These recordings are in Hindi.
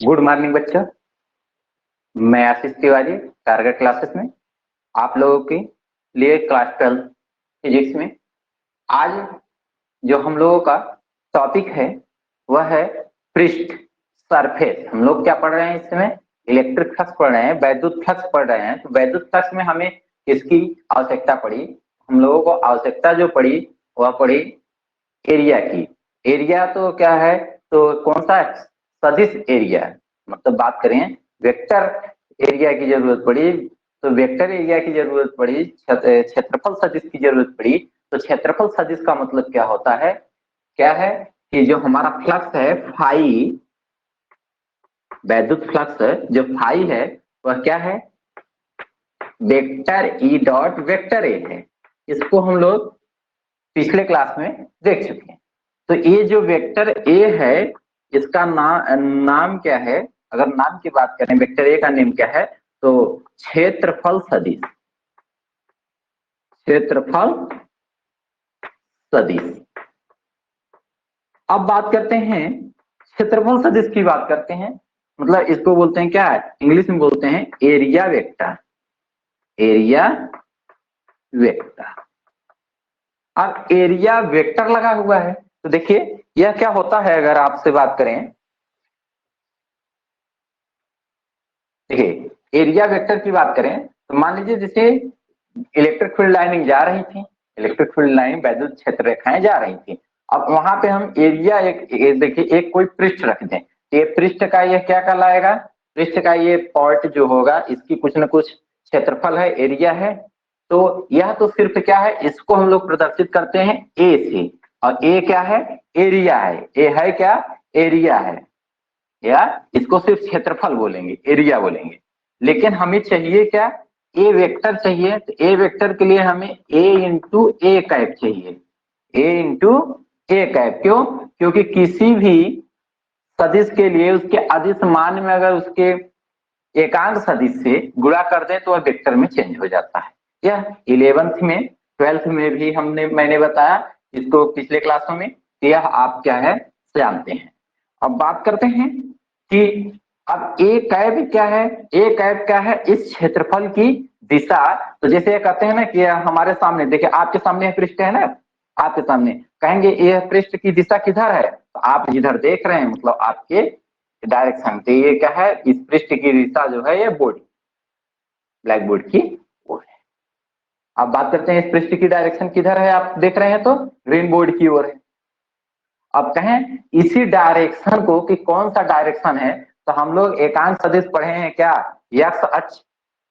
गुड मॉर्निंग बच्चों, मैं आशीष तिवारी टारगेट क्लासेस में आप लोगों के लिए क्लास 12 फिजिक्स में आज जो हम लोगों का टॉपिक है वह है पृष्ठ, सरफेस। हम लोग क्या पढ़ रहे हैं इस समय? इलेक्ट्रिक फ्लक्स पढ़ रहे हैं, वैद्युत फ्लक्स पढ़ रहे हैं। तो वैद्युत फ्लक्स में हमें किसकी आवश्यकता पड़ी? हम लोगों को आवश्यकता जो पड़ी वह पड़ी एरिया की। एरिया तो क्या है? तो कौन सा सदिश एरिया, मतलब बात करें वेक्टर एरिया की जरूरत पड़ी। तो वेक्टर एरिया की जरूरत पड़ी, क्षेत्रफल सदिश की जरूरत पड़ी। तो क्षेत्रफल सदिश का मतलब क्या होता है? क्या है कि जो हमारा फ्लक्स है फाई, वैद्युत फ्लक्स जो फाई है वह क्या है? Vector E dot vector A है। इसको हम लोग पिछले क्लास में देख चुके हैं। तो ये जो वेक्टर ए है इसका नाम क्या है? अगर नाम की बात करें, वेक्टर ए का नेम क्या है? तो क्षेत्रफल सदिश, क्षेत्रफल सदिश। अब बात करते हैं क्षेत्रफल सदिश की बात करते हैं, मतलब इसको बोलते हैं क्या है? इंग्लिश में बोलते हैं एरिया वेक्टर, एरिया वेक्टर। अब एरिया वेक्टर लगा हुआ है तो देखिए यह क्या होता है। अगर आपसे बात करें, देखिए एरिया वेक्टर की बात करें तो मान लीजिए जैसे इलेक्ट्रिक फील्ड लाइनिंग जा रही थी, इलेक्ट्रिक फील्ड लाइन वैद्युत क्षेत्र रेखाएं जा रही थी। अब वहां पे हम एरिया देखिए एक कोई पृष्ठ रख दें, ये पृष्ठ का ये क्या कहलाएगा? पृष्ठ का ये पार्ट जो होगा इसकी कुछ न कुछ क्षेत्रफल है, एरिया है। तो यह तो सिर्फ क्या है, इसको हम लोग प्रदर्शित करते हैं ए से, और ए क्या है? एरिया है। ए है क्या? एरिया है, या इसको सिर्फ क्षेत्रफल बोलेंगे, एरिया बोलेंगे। लेकिन हमें चाहिए क्या? ए वेक्टर चाहिए। तो ए वेक्टर के लिए हमें ए इंटू ए कैप चाहिए, ए इंटू ए कैप। क्यों? क्योंकि किसी भी सदिश के लिए उसके अदिश मान में अगर उसके एकांक सदिश से गुणा कर दें तो वह वेक्टर में चेंज हो जाता है। यह 11th में 12th में भी मैंने बताया इसको पिछले क्लासों में। यह आप क्या है जानते हैं। अब बात करते हैं कि अब ए कैप क्या है? ए कैप क्या है? इस क्षेत्रफल की दिशा। तो जैसे ये कहते हैं ना कि हमारे सामने देखिए, आपके सामने पृष्ठ है ना, आपके सामने कहेंगे यह पृष्ठ की दिशा किधर है? तो आप जिधर देख रहे हैं मतलब आपके डायरेक्शन। तो ये क्या है? इस पृष्ठ की दिशा जो है ये बोर्ड, ब्लैक बोर्ड की ओर है। अब बात करते हैं इस पृष्ठ की डायरेक्शन किधर है? आप देख रहे हैं तो ग्रीन बोर्ड की ओर है। अब कहें इसी डायरेक्शन को कि कौन सा डायरेक्शन है, तो हम लोग एकांक सदिश पढ़े हैं क्या? एक्स अक्ष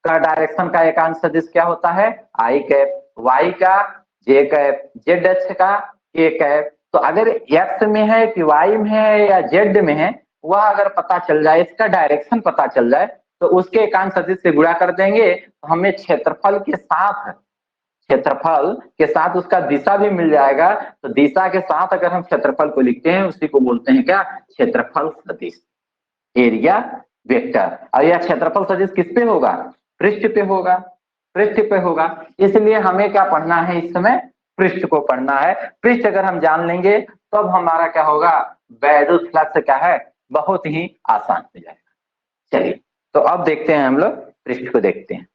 का डायरेक्शन का एकांक सदिश क्या होता है? आई कैप। वाई का जे कैप। जेड अक्ष का के कैप। तो अगर एक्स में है कि वाई में है या जेड में है, वह अगर पता चल जाए, इसका डायरेक्शन पता चल जाए, तो उसके एकांक सदिश से गुणा कर देंगे तो हमें क्षेत्रफल के साथ, क्षेत्रफल के साथ उसका दिशा भी मिल जाएगा। तो दिशा के साथ अगर हम क्षेत्रफल को लिखते हैं उसी को बोलते हैं क्या? क्षेत्रफल सदिश, एरिया वेक्टर। और यह क्षेत्रफल सदिश किस पे होगा? पृष्ठ पे होगा, पृष्ठ पे होगा। इसलिए हमें क्या पढ़ना है इस समय? पृष्ठ को पढ़ना है। पृष्ठ अगर हम जान लेंगे तब तो हमारा क्या होगा? वैद्युत फ्लक्स क्या है? बहुत ही आसान हो जाएगा। चलिए तो अब देखते हैं, हम लोग पृष्ठ को देखते हैं।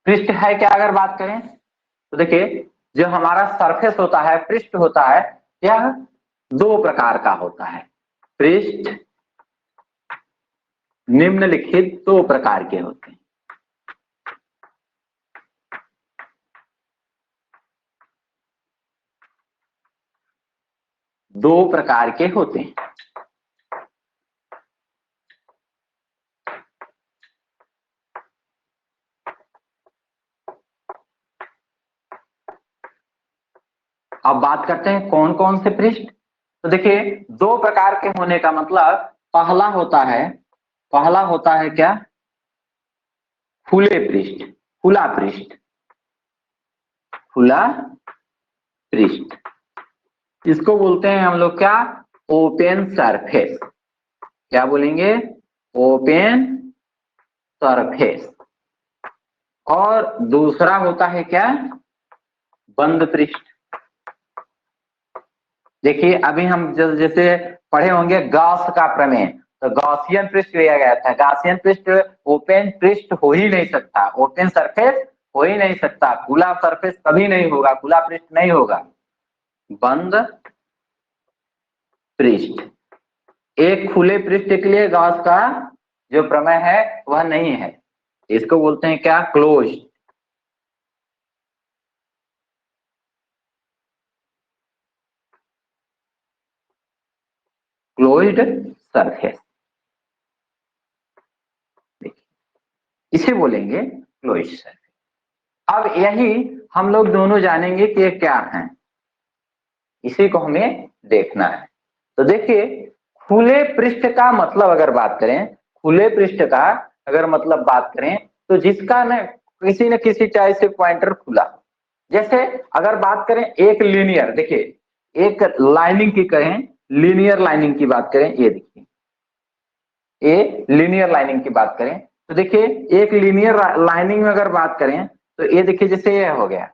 पृष्ठ है क्या अगर बात करें तो देखिए जो हमारा सरफेस होता है, पृष्ठ होता है, यह दो प्रकार का होता है। पृष्ठ निम्नलिखित दो प्रकार के होते हैं। दो प्रकार के होते हैं। अब बात करते हैं कौन कौन से पृष्ठ। तो देखिए दो प्रकार के होने का मतलब पहला होता है क्या? खुले पृष्ठ, खुला पृष्ठ, खुला पृष्ठ। इसको बोलते हैं हम लोग क्या? Open surface. क्या बोलेंगे? ओपन सरफेस, और दूसरा होता है क्या, बंद पृष्ठ। देखिए अभी हम जैसे पढ़े होंगे गॉस का प्रमेय, तो गॉसियन पृष्ठ लिया गया था। गॉसियन पृष्ठ ओपन पृष्ठ हो ही नहीं सकता, ओपन सरफेस हो ही नहीं सकता, खुला सरफेस कभी नहीं होगा, खुला पृष्ठ नहीं होगा। बंद पृष्ठ, एक खुले पृष्ठ के लिए गॉस का जो प्रमेय है वह नहीं है, इसको बोलते हैं क्या, क्लोज्ड। क्लोज्ड सरफेस, इसे बोलेंगे क्लोज्ड सरफेस। अब यही हम लोग दोनों जानेंगे कि ये क्या है, इसी को हमें देखना है। तो देखिए खुले पृष्ठ का मतलब अगर बात करें, खुले पृष्ठ का अगर मतलब बात करें तो जिसका न किसी टाइप से पॉइंटर खुला, जैसे अगर बात करें एक लीनियर, देखिए एक लाइनिंग की करें, लीनियर लाइनिंग की बात करें, ये देखिए ये लीनियर लाइनिंग की बात करें तो देखिए एक लीनियर लाइनिंग में अगर बात करें तो ये देखिए जैसे ये हो गया,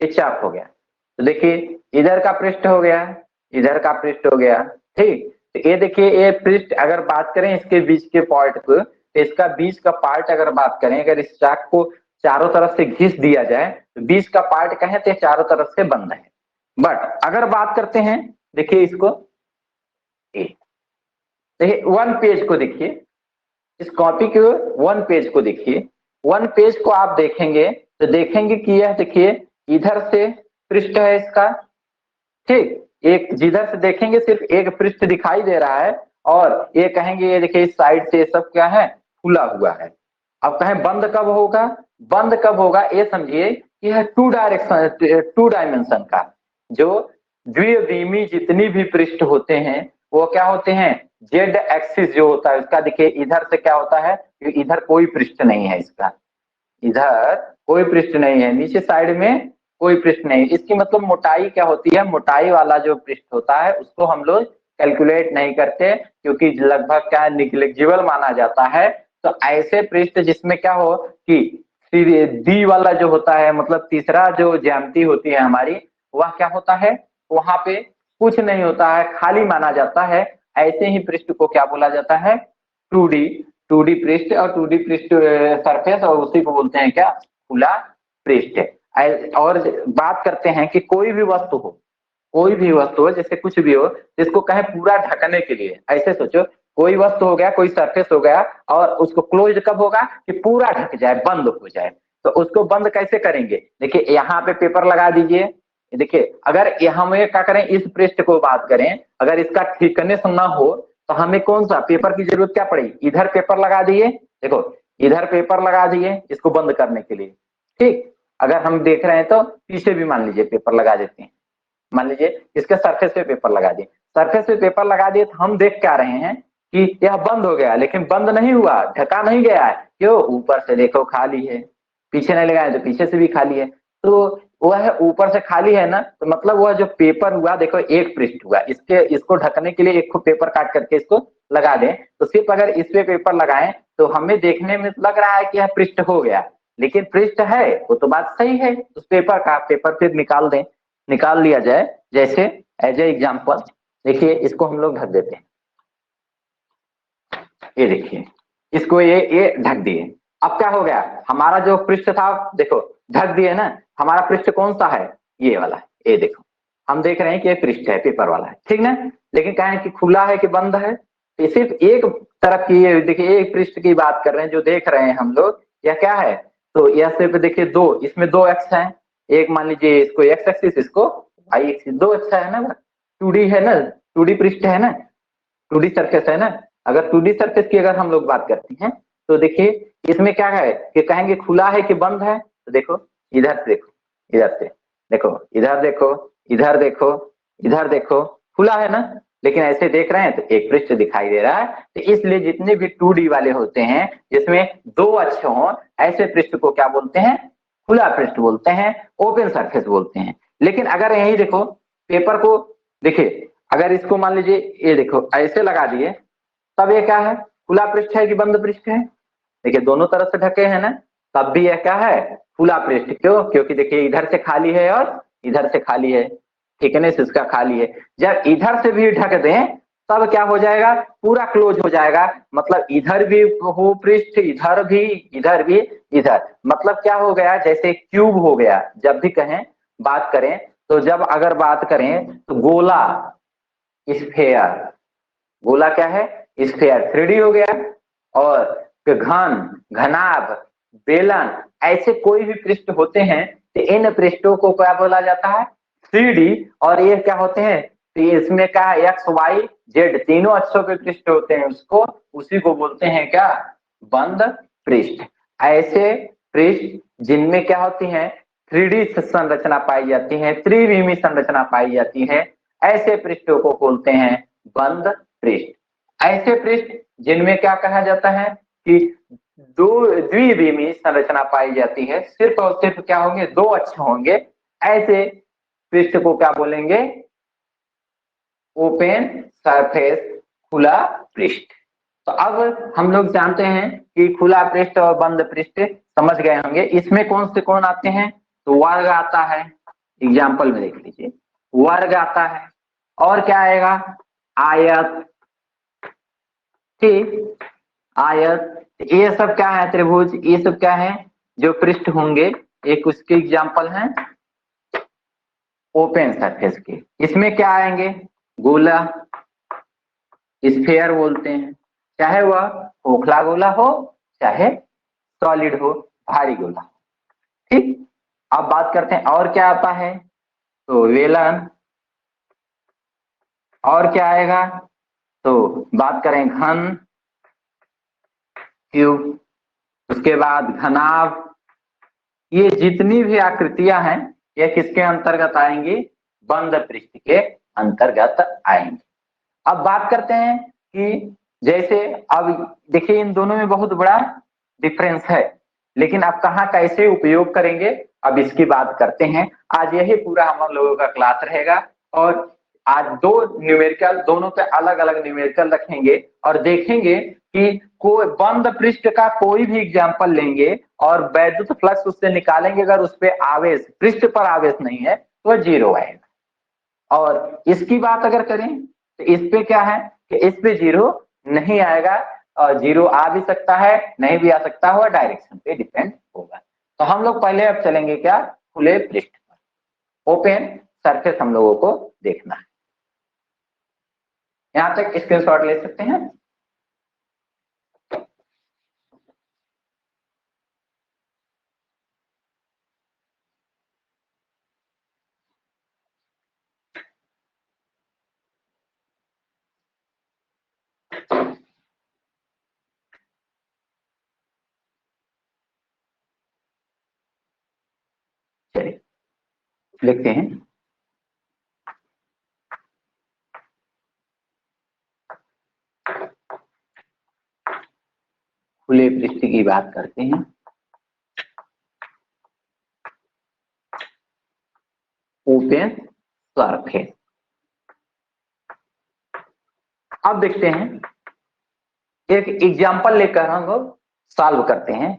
ये चाप हो गया, तो देखिए इधर का पृष्ठ हो गया, इधर का पृष्ठ हो गया, ठीक। तो ये देखिए ये पृष्ठ अगर बात करें इसके बीच के पार्ट को, तो इसका बीच का पार्ट अगर बात करें, अगर इस चाक को चारों तरफ से घिस दिया जाए तो बीच का पार्ट कहें तो चारों तरफ से बंद है। बट अगर बात करते हैं, देखिए इसको, देखिए वन पेज को देखिए, इस कॉपी के वन पेज को देखिए, वन पेज को आप देखेंगे तो देखेंगे कि यह देखिए इधर से पृष्ठ है इसका, ठीक, एक जिधर से देखेंगे सिर्फ एक पृष्ठ दिखाई दे रहा है, और ये कहेंगे ये देखिए इस साइड से सब क्या है, खुला हुआ है। अब कहें बंद कब होगा, बंद कब होगा, ये समझिए कि है टू डायमेंशन का, जो द्विविमीय जितनी भी पृष्ठ होते हैं वो क्या होते हैं, जेड एक्सिस जो होता है उसका, देखिए इधर से क्या होता है, इधर कोई पृष्ठ नहीं है इसका, इधर कोई पृष्ठ नहीं है, नीचे साइड में कोई पृष्ठ नहीं। इसकी मतलब मोटाई क्या होती है, मोटाई वाला जो पृष्ठ होता है उसको हम लोग कैलकुलेट नहीं करते, क्योंकि लगभग क्या निग्लेक्जिबल माना जाता है। तो ऐसे पृष्ठ जिसमें क्या हो कि डी वाला जो होता है, मतलब तीसरा जो ज्यामिति होती है हमारी, वह क्या होता है, वहां पे कुछ नहीं होता है, खाली माना जाता है। ऐसे ही पृष्ठ को क्या बोला जाता है, टू डी पृष्ठ, और टू डी पृष्ठ सरफेस, और उसी को बोलते हैं क्या, खुला पृष्ठ। और बात करते हैं कि कोई भी वस्तु हो, कोई भी वस्तु हो, जैसे कुछ भी हो जिसको कहें पूरा ढकने के लिए, ऐसे सोचो कोई वस्तु हो गया, कोई सरफेस हो गया, और उसको क्लोज कब होगा, कि पूरा ढक जाए, बंद हो जाए। तो उसको बंद कैसे करेंगे, देखिए यहाँ पे पेपर लगा दीजिए, देखिए अगर हम क्या करें, इस पृष्ठ को बात करें, अगर इसका थिकनेस ना हो तो हमें कौन सा पेपर की जरूरत क्या पड़ेगी, इधर पेपर लगा दिए, देखो इधर पेपर लगा दिए इसको बंद करने के लिए, ठीक। अगर हम देख रहे हैं तो पीछे भी मान लीजिए पेपर लगा देते हैं, मान लीजिए इसके सरफेस पे पेपर लगा दिए, सरफेस पे पेपर लगा दिए, तो हम देख क्या रहे हैं कि यह बंद हो गया, लेकिन बंद नहीं हुआ, ढका नहीं गया है, क्यों, ऊपर से देखो खाली है, पीछे नहीं लगाए तो पीछे से भी खाली है, तो वह ऊपर से खाली है ना, तो मतलब वह जो पेपर हुआ, देखो एक पृष्ठ हुआ, इसको ढकने के लिए एक पेपर काट करके इसको लगा दें, तो सिर्फ अगर इस पे पेपर लगाएं तो हमें देखने में लग रहा है कि यह पृष्ठ हो गया, लेकिन पृष्ठ है वो तो बात सही है, उस पेपर का पेपर फिर निकाल दें, निकाल लिया जाए। जैसे एज ए एग्जाम्पल देखिए इसको हम लोग ढक देते हैं, ये देखिए इसको ये ढक दिए, अब क्या हो गया, हमारा जो पृष्ठ था देखो ढक दिए ना, हमारा पृष्ठ कौन सा है, ये वाला है, ये देखो हम देख रहे हैं कि ये पृष्ठ है, पेपर वाला है, ठीक ना। लेकिन क्या है कि खुला है कि बंद है, तो सिर्फ एक तरफ की, ये देखिए एक पृष्ठ की बात कर रहे हैं जो देख रहे हैं हम लोग, यह क्या है, तो यह सिर्फ देखिए दो, इसमें दो एक्स है, एक मान लीजिए इसको एक्स एक्सिस, इसको वाई एक्सिस, दो अच्छा है ना, टू डी है ना, टू डी पृष्ठ है ना, टू डी सरफेस है ना। अगर टू डी सरफेस की अगर हम लोग बात करते हैं तो देखिए इसमें क्या है कि कहेंगे खुला है कि बंद है, तो देखो इधर से देखो, इधर से देखो, इधर देखो, इधर देखो, इधर देखो, खुला है ना, लेकिन ऐसे देख रहे हैं तो एक पृष्ठ दिखाई दे रहा है। तो इसलिए जितने भी 2D वाले होते हैं जिसमें दो अक्ष हों, ऐसे पृष्ठ को क्या बोलते हैं, खुला पृष्ठ बोलते हैं, ओपन सरफेस बोलते हैं। लेकिन अगर यही देखो पेपर को देखिए, अगर इसको मान लीजिए ये देखो ऐसे लगा दिए, तब ये क्या है, खुला पृष्ठ है कि बंद पृष्ठ है, देखिए दोनों तरफ से ढके हैं ना, तब भी यह क्या है, खुला पृष्ठ। क्यों? क्योंकि देखिए इधर से खाली है और इधर से खाली है, थिकनेस इसका खाली है। जब इधर से भी ढक दें तब क्या हो जाएगा, पूरा क्लोज हो जाएगा। मतलब इधर भी हो पृष्ठ, इधर भी, इधर भी, इधर, मतलब क्या हो गया, जैसे क्यूब हो गया। जब भी कहें बात करें तो जब अगर बात करें तो गोला, स्फेयर, गोला क्या है, स्फेयर 3D हो गया। और घन, घनाभ, बेलन, ऐसे कोई भी पृष्ठ होते हैं तो इन पृष्ठों को क्या बोला जाता है, 3D। और ये क्या होते हैं, तो इसमें क्या है, एक्स वाई जेड तीनों अक्षों के पृष्ठ होते हैं, उसको उसी को बोलते हैं क्या, बंद पृष्ठ। ऐसे पृष्ठ जिनमें क्या होती है, 3D संरचना पाई जाती है, त्रिविमी संरचना पाई जाती है, ऐसे पृष्ठों को बोलते हैं बंद पृष्ठ। ऐसे पृष्ठ जिनमें क्या कहा जाता है कि दो द्विविमी संरचना पाई जाती है, सिर्फ और सिर्फ क्या होंगे, दो अक्ष होंगे, ऐसे पृष्ठ को क्या बोलेंगे, ओपन सरफेस, खुला पृष्ठ। तो अब हम लोग जानते हैं कि खुला पृष्ठ और बंद पृष्ठ समझ गए होंगे। इसमें कौन से कौन आते हैं, तो वर्ग आता है, एग्जाम्पल में देख लीजिए, वर्ग आता है, और क्या आएगा, आयत, ठीक, आयत, ये सब क्या है, त्रिभुज, ये सब क्या है जो पृष्ठ होंगे, एक उसके एग्जाम्पल है ओपन सरफेस के। इसमें क्या आएंगे, गोला, स्फेयर बोलते हैं, चाहे वह खोखला गोला हो चाहे सॉलिड हो, भारी गोला, ठीक। अब बात करते हैं और क्या आता है, तो वेलन, और क्या आएगा, तो बात करें घन, क्यूब, उसके बाद घनाभ। ये जितनी भी आकृतियां हैं ये किसके अंतर्गत आएंगी, बंद पृष्ठ के अंतर्गत आएंगे। अब बात करते हैं कि जैसे, अब देखिए इन दोनों में बहुत बड़ा डिफरेंस है, लेकिन अब कहाँ कैसे उपयोग करेंगे, अब इसकी बात करते हैं। आज यही पूरा हम लोगों का क्लास रहेगा, और आज दो न्यूमेरिकल, दोनों पे अलग अलग न्यूमेरिकल रखेंगे और देखेंगे कि कोई बंद पृष्ठ का कोई भी एग्जाम्पल लेंगे और वैद्युत फ्लक्स उससे निकालेंगे, अगर उस पर आवेश, पृष्ठ पर आवेश नहीं है तो जीरो आएगा। और इसकी बात अगर करें तो इस पे क्या है कि इस पे जीरो नहीं आएगा, और जीरो आ भी सकता है नहीं भी आ सकता, हुआ डायरेक्शन पे डिपेंड होगा। तो हम लोग पहले अब चलेंगे क्या, खुले पृष्ठ पर, ओपन सरफेस हम लोगों को देखना है। यहां तक स्क्रीनशॉट ले सकते हैं। चलिए लिखते हैं, खुले पृष्ठ की बात करते हैं। ओपन सरफेस, अब देखते हैं, एक एग्जांपल लेकर हम लोग सॉल्व करते हैं।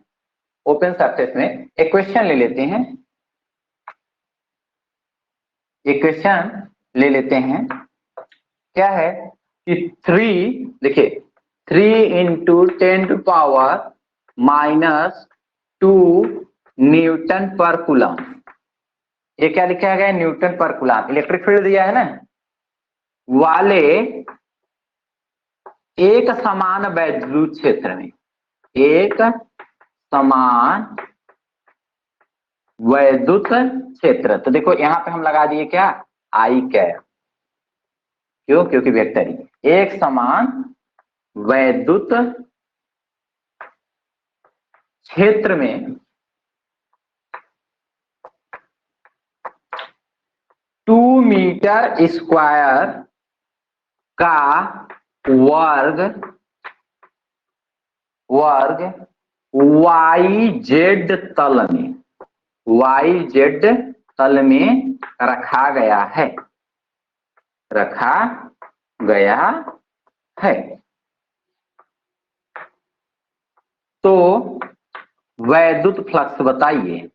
ओपन सरफेस में एक क्वेश्चन ले लेते हैं, एक क्वेश्चन ले लेते हैं। क्या है कि 3, देखिए 3 × 10⁻⁻² न्यूटन पर कूलम, ये क्या लिखा गया है, न्यूटन पर कूलम। इलेक्ट्रिक फील्ड दिया है ना, वाले एक समान वैद्युत क्षेत्र में, एक समान वैद्युत क्षेत्र, तो देखो यहां पे हम लगा दिए क्या, आई कैप, क्यों, क्योंकि वेक्टर ही, एक समान वैद्युत क्षेत्र में 2 मीटर स्क्वायर का वर्ग वाई जेड तल में, वाई जेड तल में रखा गया है, रखा गया है। तो वैद्युत फ्लक्स बताइए,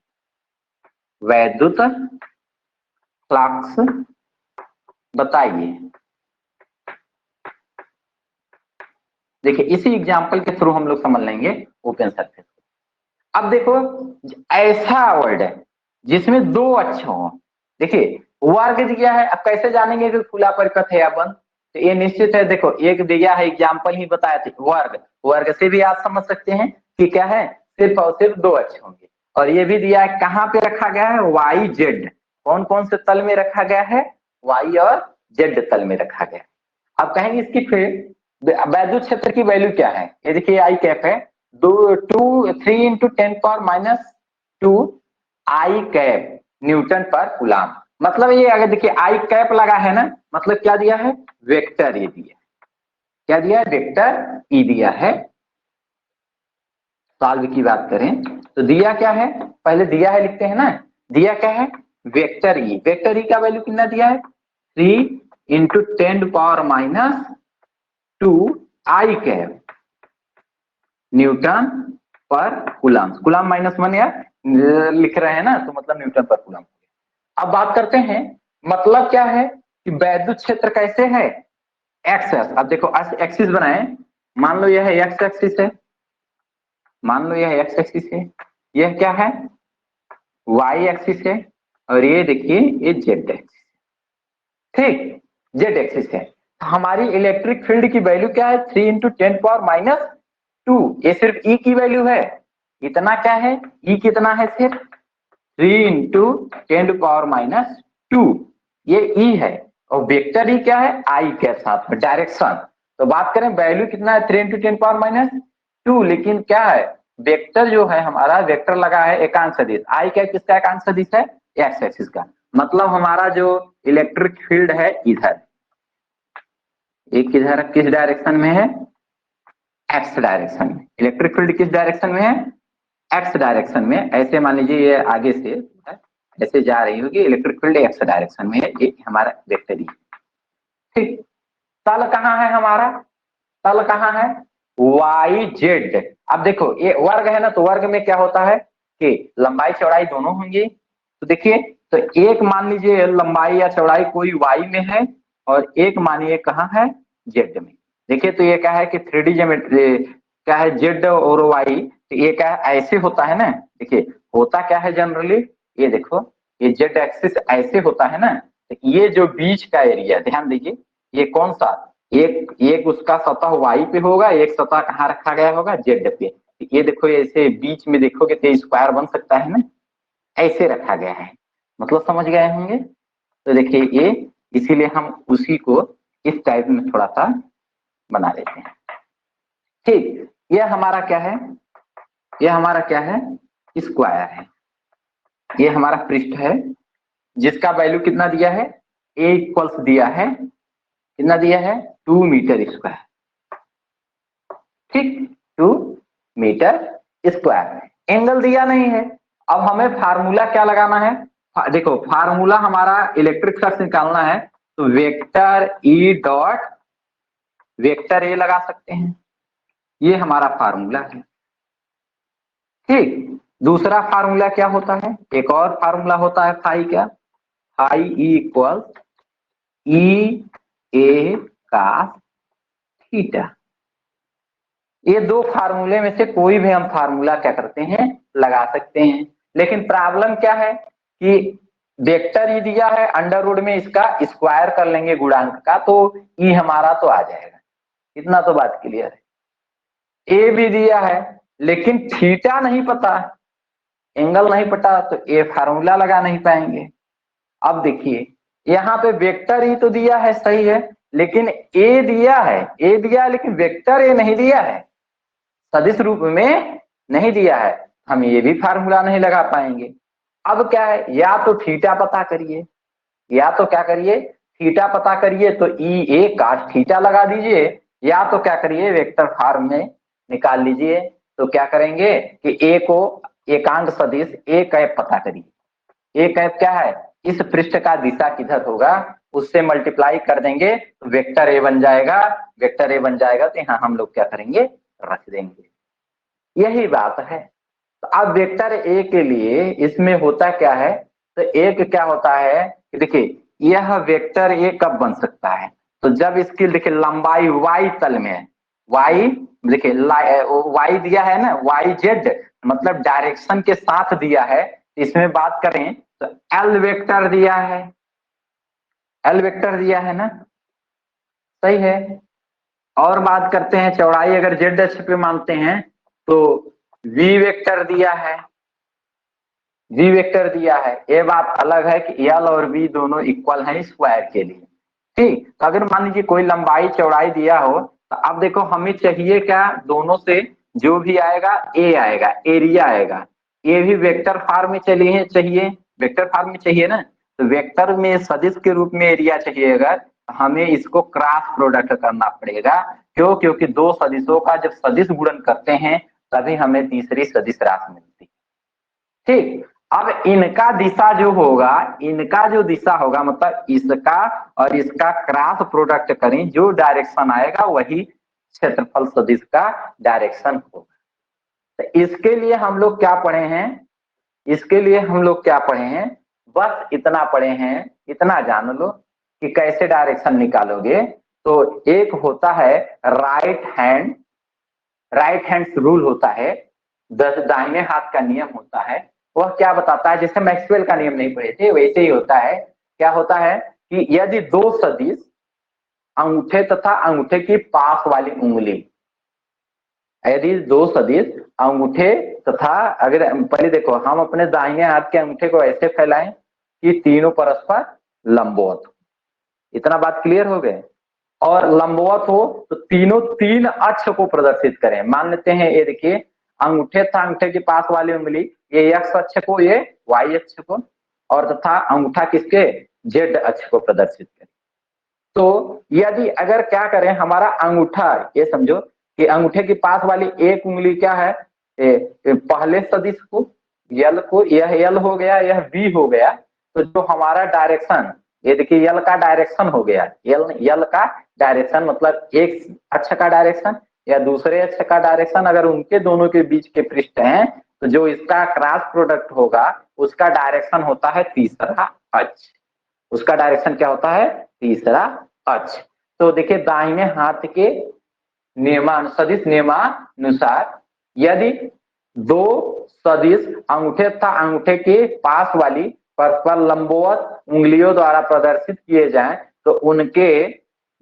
वैद्युत फ्लक्स बताइए। देखिए इसी एग्जांपल के थ्रू हम लोग समझ लेंगे ओपन सरफेस। अब देखो ऐसा वर्ड है जिसमें दो अक्षर हो। देखिए वर्ग दिया है, अब कैसे जानेंगे कि खुला परिपथ है या बंद? तो ये निश्चित है, देखो एक दिया है एग्जांपल ही बताया था वर्ग, वर्ग से भी आप समझ सकते हैं कि क्या है, सिर्फ और सिर्फ दो अक्षर होंगे। और ये भी दिया है कहाँ पे रखा गया है, वाई जेड, कौन कौन से तल में रखा गया है, वाई और जेड तल में रखा गया है। अब कहेंगे इसकी फिर वैद्युत क्षेत्र की वैल्यू क्या है, ये देखिए आई कैप है, 3 इंटू 10⁻², आई कैप न्यूटन पर कूलाम। मतलब ये अगर देखिए आई कैप लगा है ना, मतलब क्या दिया है, वेक्टर ये दिया, क्या दिया है, वेक्टर ई दिया है। सॉल्व की बात करें तो दिया क्या है, पहले दिया है लिखते हैं ना, दिया क्या है, वेक्टर ई, वेक्टर ई का वैल्यू कितना दिया है, 3 इंटू 10⁻², आई कैप न्यूटन पर कूलाम, कूलाम -1 या लिख रहे हैं ना तो मतलब न्यूटन पर कूलाम। अब बात करते हैं मतलब क्या है कि वैद्युत क्षेत्र कैसे है, एक्सेस। अब देखो एक्सिस बनाए, मान लो यह एक्स एक्सिस है, मान लो यह एक्स एक्सिस है, यह क्या है, वाई एक्सिस है, और ये देखिए ये जेड एक्सिस, ठीक, जेड एक्सिस है। हमारी इलेक्ट्रिक फील्ड की वैल्यू क्या है, 3 इंटू 10⁻², ये सिर्फ ई की वैल्यू है, इतना क्या है, ई कितना है, सिर्फ 3 इंटू 10⁻², ये ई है। और वेक्टर ई क्या है, आई के साथ में डायरेक्शन। तो बात करें वैल्यू कितना है, 3 इंटू 10⁻², लेकिन क्या है, वेक्टर जो है हमारा, वेक्टर लगा है एकांक सदिश, आई क्या किसका एकांक सदिश है, एक्स एक्सिस का। मतलब हमारा जो इलेक्ट्रिक फील्ड है इधर, एक किधर किस डायरेक्शन में है, एक्स डायरेक्शन में। इलेक्ट्रिक फील्ड किस डायरेक्शन में है, एक्स डायरेक्शन में। ऐसे मान लीजिए ये आगे से ऐसे जा रही होगी, इलेक्ट्रिक फील्ड एक्स डायरेक्शन में है, ये हमारा वेक्टर ही, ठीक। तल कहाँ है हमारा, तल कहाँ है, वाई जेड। अब देखो ये वर्ग है ना, तो वर्ग में क्या होता है कि लंबाई चौड़ाई दोनों होंगी। तो देखिए, तो एक मान लीजिए लंबाई या चौड़ाई कोई वाई में है और एक मानिए कहाँ है, जेड में। देखिए तो ये क्या है कि 3D ज्योमेट्री क्या है, जेड और वाई, तो ये क्या है, ऐसे होता है ना। देखिए होता क्या है जनरली, ये देखो ये जेड एक्सिस ऐसे होता है ना, तो ये जो बीच का एरिया ध्यान दीजिए, ये कौन सा, एक एक उसका सतह वाई पे होगा, एक सतह कहाँ रखा गया होगा, जेड पे। ये देखो ऐसे बीच में देखोगे तो स्क्वायर बन सकता है ना, ऐसे रखा गया है, मतलब समझ गए होंगे। तो देखिए ये इसीलिए हम उसी को इस टाइप में थोड़ा सा बना लेते हैं, ठीक। ये हमारा क्या है, ये हमारा क्या है, स्क्वायर है, ये हमारा पृष्ठ है जिसका वैल्यू कितना दिया है, ए इक्वल्स दिया है, कितना दिया है, 2 मीटर स्क्वायर, ठीक, 2 मीटर स्क्वायर। एंगल दिया नहीं है। अब हमें फार्मूला क्या लगाना है, देखो फार्मूला हमारा इलेक्ट्रिक फ्लक्स निकालना है, तो vector E dot vector A लगा सकते हैं, ये हमारा फार्मूला है, ठीक। दूसरा फार्मूला क्या होता है, एक और फार्मूला होता है फाई, क्या, फाई इक्वल ई ए का थीटा। ये दो फार्मूले में से कोई भी हम फार्मूला क्या करते हैं, लगा सकते हैं। लेकिन प्रॉब्लम क्या है कि वेक्टर ई दिया है, अंडर रूट में इसका स्क्वायर कर लेंगे गुणांक का, तो ई हमारा तो आ जाएगा, इतना तो बात क्लियर है। ए भी दिया है लेकिन थीटा नहीं पता, एंगल नहीं पता, तो ए फार्मूला लगा नहीं पाएंगे। अब देखिए यहाँ पे वेक्टर ई तो दिया है, सही है, लेकिन ए दिया है, ए दिया है लेकिन वेक्टर ए नहीं दिया है, सदिश रूप में नहीं दिया है, हम ये भी फार्मूला नहीं लगा पाएंगे। अब क्या है, या तो थीटा पता करिए, या तो क्या करिए, थीटा पता करिए, तो ई ए काट थीटा लगा दीजिए, या तो क्या करिए वेक्टर फॉर्म में निकाल लीजिए। तो क्या करेंगे कि ए को एकांक सदिश ए कैप पता करिए, ए कैप क्या है, इस पृष्ठ का दिशा किधर होगा उससे मल्टीप्लाई कर देंगे तो वेक्टर ए बन जाएगा, वेक्टर ए बन जाएगा तो यहाँ हम लोग क्या करेंगे, रख देंगे। यही बात है। तो अब वेक्टर ए के लिए इसमें होता क्या है, तो एक क्या होता है कि देखिए यह वेक्टर ए कब बन सकता है, तो जब इसकी देखिए लंबाई वाई तल में है, वाई देखिए वाई दिया है ना, वाई जेड मतलब डायरेक्शन के साथ दिया है। इसमें बात करें तो एल वेक्टर दिया है, एल वेक्टर दिया है ना, सही है। और बात करते हैं चौड़ाई अगर जेड अक्ष पे मानते हैं तो वी वेक्टर दिया है, वी वेक्टर दिया है। ये बात अलग है कि एल और वी दोनों इक्वल हैं स्क्वायर के लिए। ठीक, तो अगर मान लीजिए कोई लंबाई चौड़ाई दिया हो तो अब देखो हमें चाहिए क्या, दोनों से जो भी आएगा ए आएगा, एरिया आएगा। ये भी वेक्टर फॉर्म में चलिए चाहिए, वेक्टर फॉर्म में चाहिए ना, तो वेक्टर में सदिश के रूप में एरिया चाहिए अगर, हमें इसको क्रॉस प्रोडक्ट करना पड़ेगा। क्यों, क्योंकि दो सदिशों का जब सदिश गुणन करते हैं तभी हमें तीसरी सदिश राशि मिलती है। ठीक, अब इनका दिशा जो होगा, इनका जो दिशा होगा मतलब इसका और इसका क्रॉस प्रोडक्ट करें, जो डायरेक्शन आएगा वही क्षेत्रफल सदिश का डायरेक्शन होगा। तो इसके लिए हम लोग क्या पढ़े हैं, इसके लिए हम लोग क्या पढ़े हैं, बस इतना पढ़े हैं, इतना जान लो कि कैसे डायरेक्शन निकालोगे। तो एक होता है right hand, right hand rule होता है, दाहिने हाथ का नियम होता है। वह क्या बताता है, जैसे मैक्सवेल का नियम नहीं पढ़े थे वैसे ही होता है। क्या होता है कि यदि दो सदिश अंगूठे तथा अंगूठे की पास वाली उंगली, यदि दो सदिश अंगूठे तथा, अगर पहले देखो हम अपने दाहिने हाथ के अंगूठे को ऐसे फैलाएं कि तीनों परस्पर लंबवत हो, इतना बात क्लियर हो गए, और लंबवत हो तो तीनों तीन अक्ष को प्रदर्शित करें। मान लेते हैं ये देखिए अंगूठे था, अंगूठे के पास वाली उंगली ये एक्स अक्ष को, ये वाई अक्ष को, और तथा अंगूठा किसके, जेड अक्ष को प्रदर्शित करें। तो यदि अगर क्या करें, हमारा अंगूठा, ये समझो कि अंगूठे के पास वाली एक उंगली क्या है, पहले सदिश को, यल को, यह यल हो गया, यह बी हो गया। तो जो हमारा डायरेक्शन, ये देखिए यल का डायरेक्शन हो गया, यल यल का डायरेक्शन मतलब एक अक्ष का डायरेक्शन या दूसरे अक्ष का डायरेक्शन, अगर उनके दोनों के बीच के पृष्ठ हैं तो जो इसका क्रॉस प्रोडक्ट होगा उसका डायरेक्शन होता है तीसरा अक्ष, उसका डायरेक्शन क्या होता है, तीसरा अक्ष। तो देखिए दाहिने हाथ के सदिश नियमानुसार यदि दो सदिश अंगूठे तथा अंगूठे के पास वाली परस्पर लंबवत उंगलियों द्वारा प्रदर्शित किए जाएं तो उनके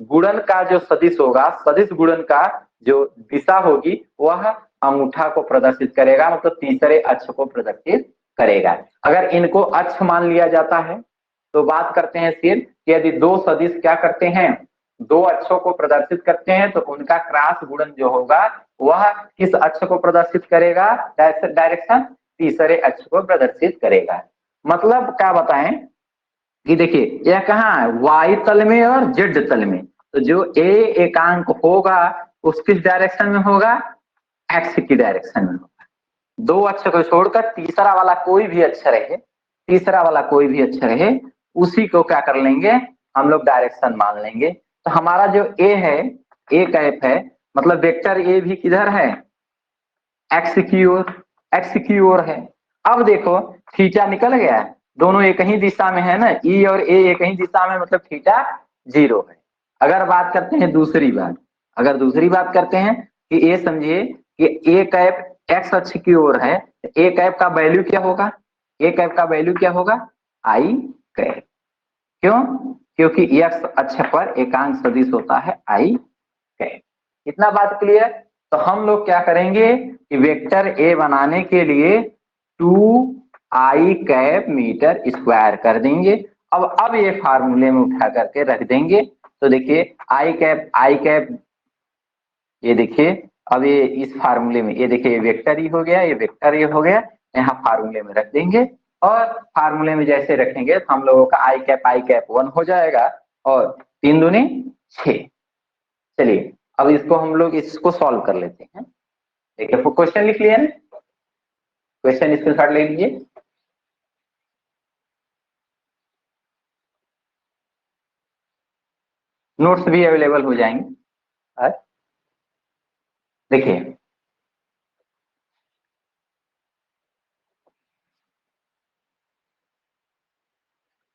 गुणन का जो सदिश होगा, सदिश गुणन का जो दिशा होगी वह अंगूठा को प्रदर्शित करेगा, मतलब तीसरे अक्ष को प्रदर्शित करेगा। अगर इनको अक्ष मान लिया जाता है तो बात करते हैं सिर्फ कि यदि दो सदिश क्या करते हैं, दो अक्षों को प्रदर्शित करते हैं तो उनका क्रॉस गुणन जो होगा वह किस अक्ष को प्रदर्शित करेगा, डायरेक्शन तीसरे अक्ष को प्रदर्शित करेगा। मतलब क्या बताएं कि देखिए यह कहाँ है, वाई तल में और जेड तल में। तो जो ए एकांक होगा उस किस डायरेक्शन में होगा, एक्स की डायरेक्शन में होगा। दो अक्षर को छोड़कर तीसरा वाला कोई भी अक्षर रहे, तीसरा वाला कोई भी अक्षर रहे उसी को क्या कर लेंगे, हम लोग डायरेक्शन मान लेंगे। तो हमारा जो ए है, ए कैप है, मतलब वेक्टर ए भी किधर है, एक्स की ओर, एक्स की ओर है। अब देखो थीटा निकल गया, दोनों एक ही दिशा में है ना, ई और ए एक ही दिशा में, मतलब थीटा 0 है। अगर बात करते हैं दूसरी बात, अगर दूसरी बात करते हैं कि ये समझिए कि ए कैप एक्स अक्ष की ओर है, ए कैप का वैल्यू क्या होगा, ए कैप का वैल्यू क्या होगा, आई कैप। क्यों, क्योंकि एक्स अक्ष पर एकांक सदिश होता है आई कैप। इतना बात क्लियर। तो हम लोग क्या करेंगे कि वेक्टर ए बनाने के लिए 2 आई कैप मीटर स्क्वायर कर देंगे। अब ये फार्मूले में उठा करके रख देंगे। तो देखिए आई कैप, आई कैप, ये देखिए अब ये इस फार्मूले में, ये देखिए ये वेक्टर ही हो गया, ये वेक्टर ये हो गया, यहाँ फार्मूले में रख देंगे। और फार्मूले में जैसे रखेंगे तो हम लोगों का आई कैप 1 हो जाएगा और 3 दूनी 6। चलिए अब इसको हम लोग इसको सॉल्व कर लेते हैं। देखिए क्वेश्चन लिख लिया ना, क्वेश्चन स्क्रीनशॉट ले लीजिए। नोट्स भी अवेलेबल हो जाएंगे। देखिए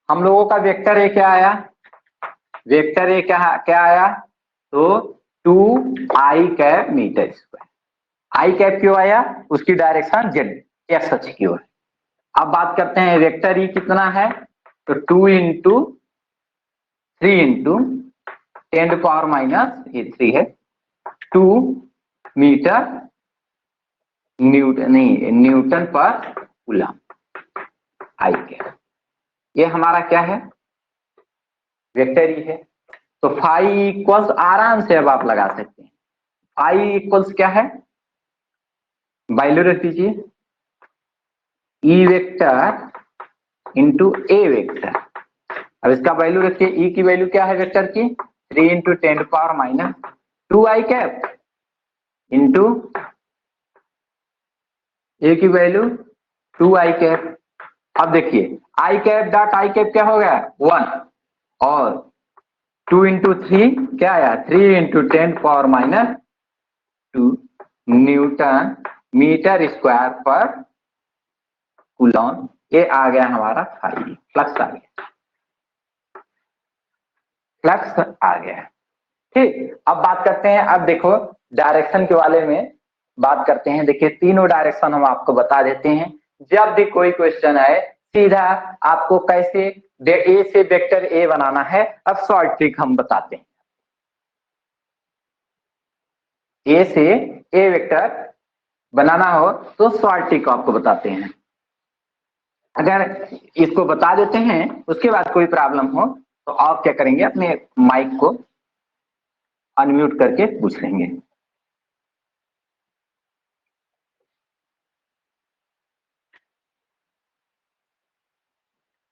हम लोगों का वेक्टर ए क्या आया, वेक्टर ए क्या आया, तो 2i मीटर स्क्वायर। आई कैप क्यों आया, उसकी डायरेक्शन जेड एक्स अक्ष की ओर। अब बात करते हैं वेक्टर ई कितना है, तो 2 इंटू 3 इंटू 10⁻³ ये 3 है, 2 मीटर न्यूटन पर कूलम आई कैप। ये हमारा क्या है, वेक्टर ई है। तो फाई इक्वल्स आराम से अब आप लगा सकते हैं, फाई इक्वल्स क्या है, वैल्यू रख दीजिए, ई वेक्टर इंटू ए वेक्टर। अब इसका वैल्यू रखिए, ई की वैल्यू क्या है वेक्टर की, 3 इंटू 10⁻² कैप इंटू ए की वैल्यू 2i कैप। अब देखिए आई कैप डॉट आई कैप क्या हो गया 1, और 2 इंटू 3 क्या आया 3 इंटू 10⁻² न्यूटन मीटर स्क्वायर पर कूलम। ये आ गया हमारा फाई, फ्लक्स आ गया, फ्लक्स आ गया। ठीक, अब बात करते हैं, अब देखो डायरेक्शन के वाले में बात करते हैं। देखिए तीनों डायरेक्शन हम आपको बता देते हैं। जब भी कोई क्वेश्चन आए सीधा आपको कैसे ए से वेक्टर ए बनाना है, अब शॉर्ट ट्रिक हम बताते हैं। ए से ए वेक्टर बनाना हो तो शॉर्ट ट्रिक आपको बताते हैं। अगर इसको बता देते हैं उसके बाद कोई प्रॉब्लम हो तो आप क्या करेंगे, अपने माइक को अनम्यूट करके पूछ लेंगे।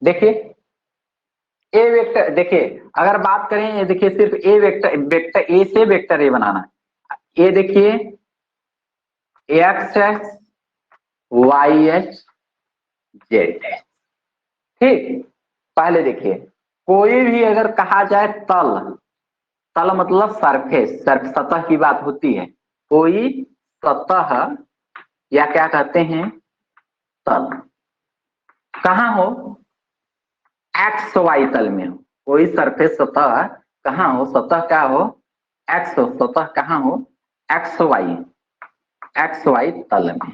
देखिए ए वेक्टर, देखिए अगर बात करें, देखिए सिर्फ ए वेक्टर, वेक्टर ए से वेक्टर ए बनाना। ये देखिए x x y x z x. ठीक, पहले देखिए कोई भी अगर कहा जाए तल, तल मतलब सरफेस, सतह की बात होती है, कोई सतह या क्या कहते हैं तल कहाँ हो, एक्स वाई तल में हो। कोई सरफेस सतह कहाँ हो, सतह क्या हो एक्स हो, सतह कहाँ हो एक्स वाई तल में।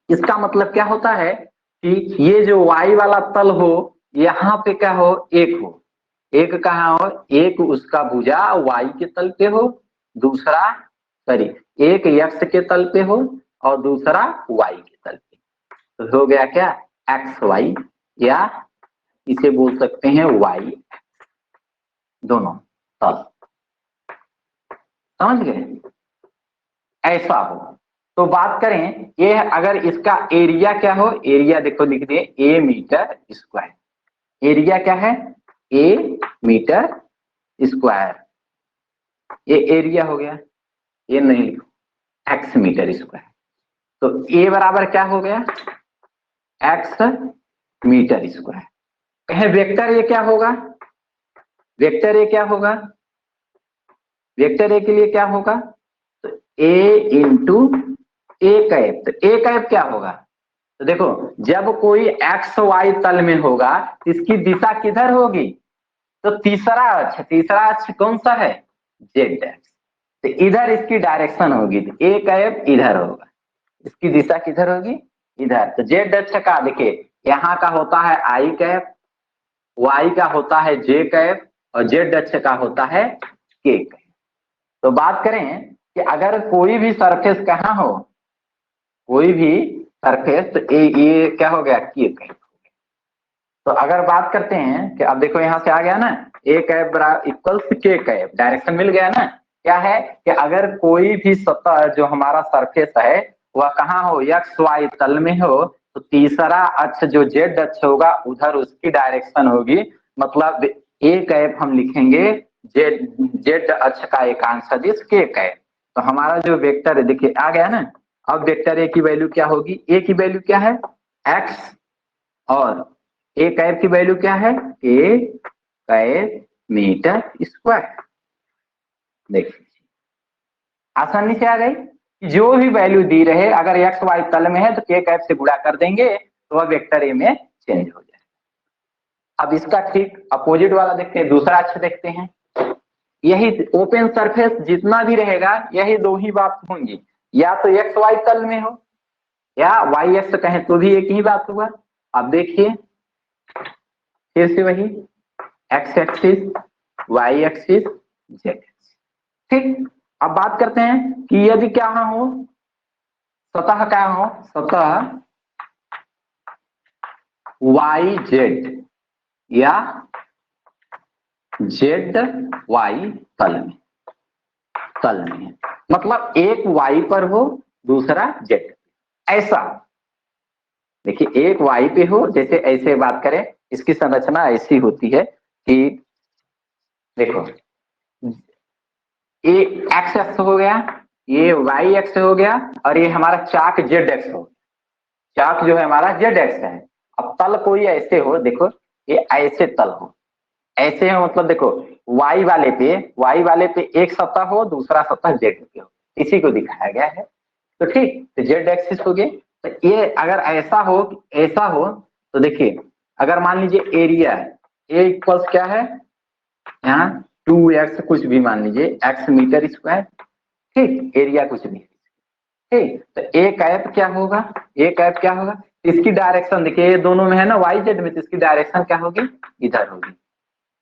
इसका मतलब क्या होता है कि ये जो वाई वाला तल हो यहाँ पे क्या हो एक हो, एक कहाँ हो, एक उसका भुजा वाई के तल पे हो, दूसरा सॉरी एक एक्स के तल पे हो और दूसरा वाई के तल पे। तो हो गया क्या एक्स वाई, या इसे बोल सकते हैं वाई, दोनों तल, समझ गए, ऐसा हो। तो बात करें ये अगर इसका एरिया क्या हो, एरिया देखो लिख दिए ए मीटर स्क्वायर, एरिया क्या है ए मीटर स्क्वायर, ये एरिया हो गया, ये नहीं लिखो एक्स मीटर स्क्वायर। तो ए बराबर क्या हो गया एक्स मीटर स्क्वायर। कहे वेक्टर ए क्या होगा, वेक्टर ए क्या होगा, वेक्टर ए के लिए क्या होगा, तो ए इंटू ए कैप। तो ए कैप क्या होगा, तो देखो जब कोई एक्स वाई तल में होगा इसकी दिशा किधर होगी, तो तीसरा अक्ष कौन सा है जेड एक्स। तो इधर इसकी डायरेक्शन होगी, तो ए कैप इधर होगा, इसकी दिशा किधर होगी इधर। तो जेड अक्ष का देखिए यहाँ का होता है आई कैप, वाई का होता है जे कैप और जेड अक्ष का होता है के कैप। तो बात करें कि अगर कोई भी सरफेस कहाँ हो, कोई भी सरफेस, तो ये क्या हो गया के कैप। तो अगर बात करते हैं कि अब देखो यहाँ से आ गया ना ए कैप बराबर इक्वल्स के कैप, डायरेक्शन मिल गया ना। क्या है कि अगर कोई भी सतह जो हमारा सरफेस है वह कहाँ हो एक्स वाई तल में हो, तो तीसरा अक्ष जो जेड अक्ष होगा उधर उसकी डायरेक्शन होगी, मतलब ए कैप हम लिखेंगे जेड अक्ष का एकांश सदिश के कैप। तो हमारा जो वेक्टर है देखिए आ गया ना। अब वेक्टर ए की वैल्यू क्या होगी, ए की वैल्यू क्या है एक्स और ए कैप की वैल्यू क्या है ए कैप मीटर स्क्वायर। देखिए आसानी से आ गई, जो भी वैल्यू दी रहे अगर एक्स वाई तल में है तो के कैप से गुणा कर देंगे तो वह वेक्टर ए में चेंज हो जाए। अब इसका ठीक अपोजिट वाला देखते हैं, दूसरा अक्ष देखते हैं। यही ओपन सरफेस जितना भी रहेगा यही दो ही बात होंगी, या तो एक्स वाई तल में हो या वाई एक्स कहें तो भी एक ही बात होगा। अब देखिए फिर से वही x axis, y axis, z axis. ठीक, अब बात करते हैं कि यदि क्या हो, सतह क्या हो, सतह वाई जेड या जेड वाई तल में है, मतलब एक वाई पर हो दूसरा जेड, ऐसा देखिए एक वाई पे हो, जैसे ऐसे बात करें इसकी संरचना ऐसी होती है कि देखो ये एक्स एक्स हो गया, ये वाई एक्स हो गया, और ये हमारा चाक जेड एक्स हो, चाक जो है हमारा जेड एक्स है। अब तल कोई ऐसे हो, देखो ये ऐसे तल हो, ऐसे है मतलब देखो वाई वाले पे एक सतह हो, दूसरा सतह जेड पे हो, इसी को दिखाया गया है। तो ठीक, तो जेड एक्सिस हो गए। तो ये अगर ऐसा हो तो देखिए अगर मान लीजिए एरिया ए इक्वल्स क्या है, यहाँ 2x कुछ भी मान लीजिए x मीटर स्क्वायर, ठीक, एरिया कुछ भी, ठीक। तो ए कैप क्या होगा, ए कैप क्या होगा, इसकी डायरेक्शन देखिए ये दोनों में है ना वाई जेड में, तो इसकी डायरेक्शन क्या होगी, इधर होगी।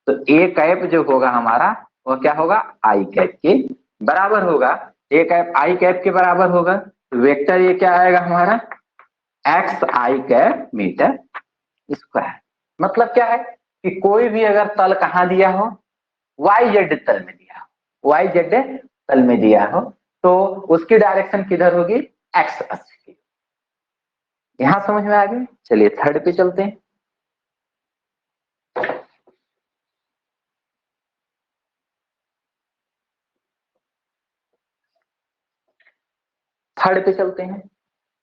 तो ए कैप जो होगा हमारा वो क्या होगा, आई कैप के बराबर होगा। ए कैप आई कैप के बराबर होगा, तो वेक्टर ये क्या आएगा हमारा, एक्स आई कैप मीटर स्क्वायर। मतलब क्या है कि कोई भी अगर तल कहाँ दिया हो, वाई जेड तल में दिया हो, वाई जेड तल में दिया हो, तो उसकी डायरेक्शन किधर होगी, एक्स अक्ष की। यहां समझ में आ गई। चलिए थर्ड पे चलते हैं। थर्ड पे चलते हैं।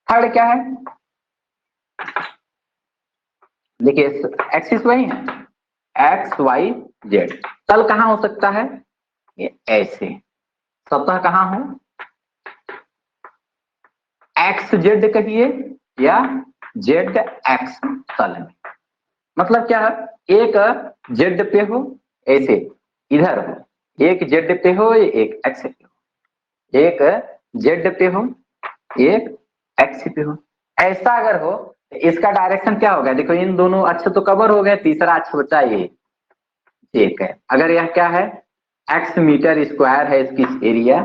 थर्ड क्या है, देखिए एक्सिस वही है, एक्स वाई जेड। तल कहाँ हो सकता है, ये ऐसे। सतह कहाँ हो, एक्स जेड कहिए या जेड एक्स तल में। मतलब क्या है, एक जेड पे हो ऐसे इधर हो, एक जेड पे हो एक एक्स पे हो, एक जेड पे हो एक एक्स पे हो, ऐसा अगर हो तो इसका डायरेक्शन क्या होगा, देखो इन दोनों अक्ष तो कवर हो गए, तीसरा अक्ष बचा ये एक है। अगर यह क्या है, एक्स मीटर स्क्वायर है इसकी एरिया,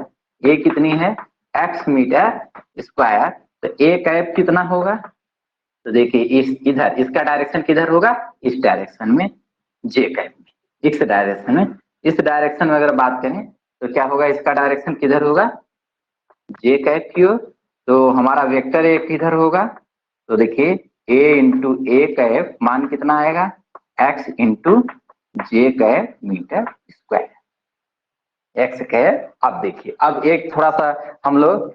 ये कितनी है एक्स मीटर स्क्वायर, तो ए कैप कितना होगा, तो देखिए इस इधर इसका डायरेक्शन किधर होगा, इस डायरेक्शन में, जे कैप में, इस डायरेक्शन में। इस डायरेक्शन में अगर बात करें तो क्या होगा, इसका डायरेक्शन किधर होगा, जे कैप की ओर। तो हमारा वेक्टर एक किधर होगा, तो देखिए ए इंटू ए कैप मान कितना आएगा, x into j cap meter square, x cap. अब देखिए अब एक थोड़ा सा हम लोग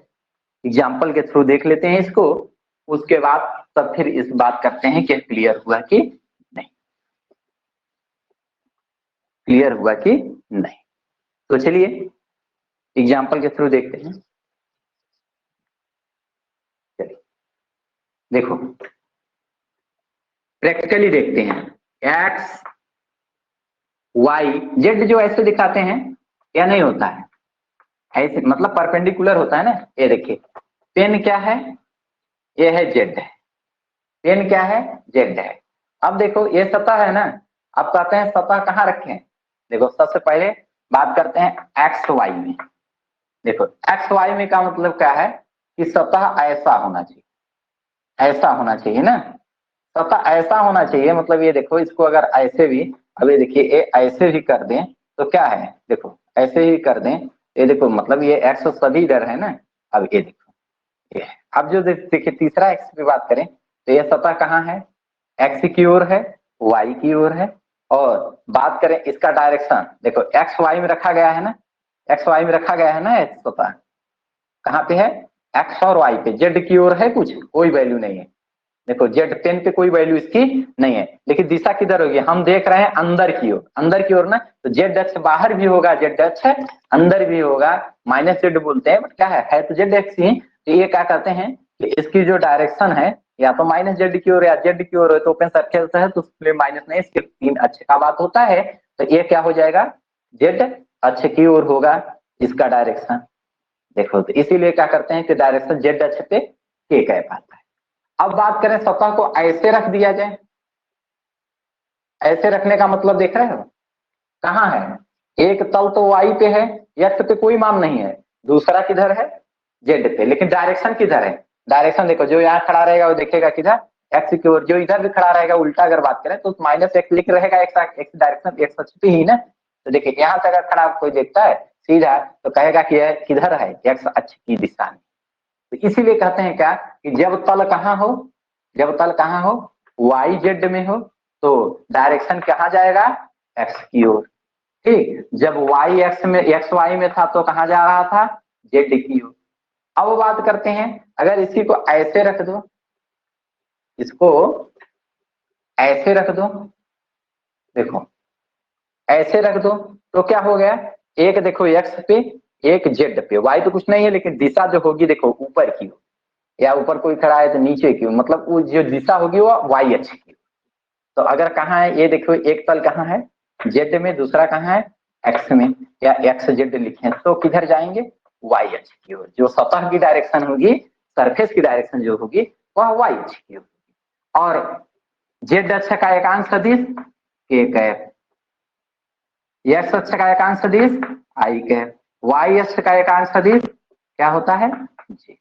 एग्जाम्पल के थ्रू देख लेते हैं इसको, उसके बाद तब फिर इस बात करते हैं कि क्लियर हुआ कि नहीं, क्लियर हुआ कि नहीं। तो चलिए एग्जाम्पल के थ्रू देखते हैं। चलिए देखो प्रैक्टिकली देखते हैं, एक्स वाई जेड जो ऐसे दिखाते हैं या नहीं होता है, ऐसे मतलब परपेंडिकुलर होता है ना। ये देखिए पेन क्या है, ये है जेड है, पेन क्या है, जेड है। अब देखो ये सतह है ना, अब कहते हैं सतह कहाँ रखें, देखो सबसे पहले बात करते हैं एक्स वाई में। देखो एक्स वाई में का मतलब क्या है कि सतह ऐसा होना चाहिए, ऐसा होना चाहिए ना, सतह ऐसा होना चाहिए। मतलब ये देखो इसको अगर ऐसे भी, अभी देखिए ये ऐसे भी कर दें तो क्या है, देखो ऐसे ही कर दें, ये देखो मतलब ये एक्स सभी इधर है ना। अब ये देखो ये अब जो देखिए तीसरा एक्स की बात करें तो ये सतह कहाँ है, एक्स की ओर है, वाई की ओर है। और बात करें इसका डायरेक्शन, देखो एक्स वाई में रखा गया है ना, एक्स वाई में रखा गया है ना, सतह कहाँ पे है, एक्स और वाई पे, जेड की ओर है कुछ कोई वैल्यू नहीं है। देखो जेड पेन पे कोई वैल्यू इसकी नहीं है, लेकिन दिशा किधर होगी, हम देख रहे हैं अंदर की ओर, अंदर की ओर ना, तो जेड अक्ष बाहर भी होगा, जेड अक्ष अंदर भी होगा, माइनस जेड बोलते हैं, बट क्या है तो जेड अक्ष ही। तो ये क्या कहते हैं कि इसकी जो डायरेक्शन है या तो माइनस जेड की ओर या जेड की ओर है, तो ओपन सर्कल है तो उसमें माइनस नहीं, सिर्फ 3 अक्ष का बात होता है। तो ये क्या हो जाएगा, जेड अक्ष की ओर होगा इसका डायरेक्शन। देखो तो इसीलिए क्या करते हैं कि डायरेक्शन जेड अक्ष पे के कैप आता है। अब बात करें सतह को ऐसे रख दिया जाए, ऐसे रखने का मतलब देख रहे हो कहाँ है, एक तल तो वाई पे है, एक्स पे कोई मान नहीं है, दूसरा किधर है, जेड पे, लेकिन डायरेक्शन किधर है, डायरेक्शन देखो, जो यहाँ खड़ा रहेगा वो देखेगा किधर, एक्स की ओर, जो इधर भी खड़ा रहेगा उल्टा अगर बात करें तो माइनस एक्स लिख रहेगा, एक्स डायरेक्शन एक्स अक्ष पे ही ना। तो देखिए यहाँ से अगर खड़ा कोई देखता है सीधा तो कहेगा कि यह किधर है, एक्स अक्ष की दिशा में। तो इसीलिए कहते हैं क्या कि जब तल कहाँ हो, जब तल कहाँ हो, वाई जेड में हो, तो डायरेक्शन कहाँ जाएगा, एक्स की ओर। ठीक, जब वाई एक्स में, एक्स वाई में था तो कहाँ जा रहा था, जेड की ओर। अब बात करते हैं, अगर इसी को ऐसे रख दो, इसको ऐसे रख दो, देखो ऐसे रख दो तो क्या हो गया, एक देखो एक्स पे, एक जेड पे, वाई तो कुछ नहीं है लेकिन दिशा जो होगी देखो ऊपर की हो, या ऊपर कोई खड़ा है तो नीचे की हो, मतलब वो जो दिशा होगी वो वाई अक्ष की। तो अगर कहाँ है ये देखो, एक तल कहाँ है, जेड में, दूसरा कहाँ है, एक्स में, या एक्स जेड लिखे तो किधर जाएंगे, वाई अक्ष की ओर। जो सतह की डायरेक्शन होगी, सरफेस की डायरेक्शन जो होगी वह वाई अक्ष की ओर। और जेड अक्ष का एकांश सदिश के कैप, एक्स अक्ष का एकांश सदिश आई कैप, वाई अक्ष का एकांश सदिश क्या होता है, जी।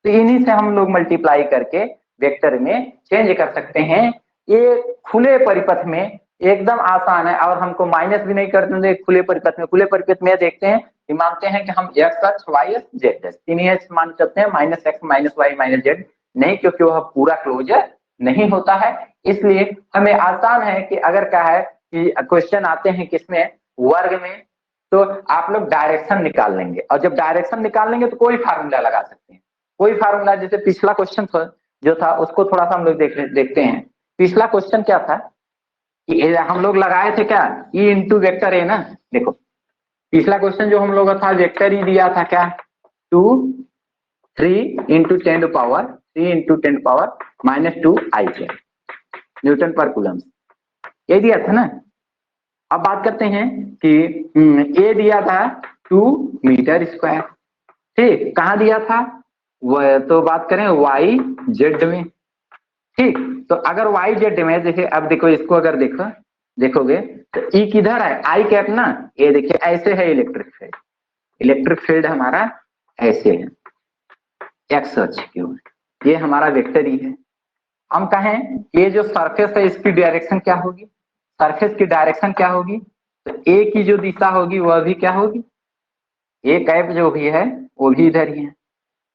तो इन्हीं से हम लोग मल्टीप्लाई करके वेक्टर में चेंज कर सकते हैं। ये खुले परिपथ में एकदम आसान है, और हमको माइनस भी नहीं करते हैं खुले परिपथ में। खुले परिपथ में देखते हैं कि मानते हैं कि हम एक्स अक्ष, वाई अक्ष, जेड अक्ष तीन अक्ष मान सकते हैं, minus x minus y minus z नहीं, क्योंकि वह पूरा क्लोजर नहीं होता है। इसलिए हमें आसान है कि अगर क्या है कि क्वेश्चन आते हैं किसमें, वर्ग में, तो आप लोग डायरेक्शन निकाल लेंगे, और जब डायरेक्शन निकाल लेंगे तो कोई फार्मूला लगा सकते हैं, कोई फार्मूला। जैसे पिछला क्वेश्चन जो था उसको थोड़ा सा हम लोग देखते हैं। पिछला क्वेश्चन क्या था कि हम लोग लगाए थे क्या, ई इंटू वेक्टर ए ना। देखो पिछला क्वेश्चन जो हम लोग था वेक्टर ई दिया था क्या, 2 3 इंटू 10 पावर 3 इंटू 10 पावर -2 आई न्यूटन पर कूलम, ये दिया था ना। अब बात करते हैं कि ए दिया था 2 मीटर स्क्वायर, ठीक, कहाँ दिया था, वह तो बात करें वाई जेड में। ठीक, तो अगर वाई जेड में, देखिए अब देखो इसको अगर देखोगे तो ई किधर है, आई कैप ना, ये देखिए ऐसे है इलेक्ट्रिक फील्ड, इलेक्ट्रिक फील्ड हमारा ऐसे है एक्स अक्ष की ओर, ये हमारा वेक्टर ई है। हम कहें ये जो सरफेस है इसकी डायरेक्शन क्या होगी, सरफेस की डायरेक्शन क्या होगी, तो ए की जो दिशा होगी वह भी क्या होगी, ए कैप जो भी है वो भी इधर ही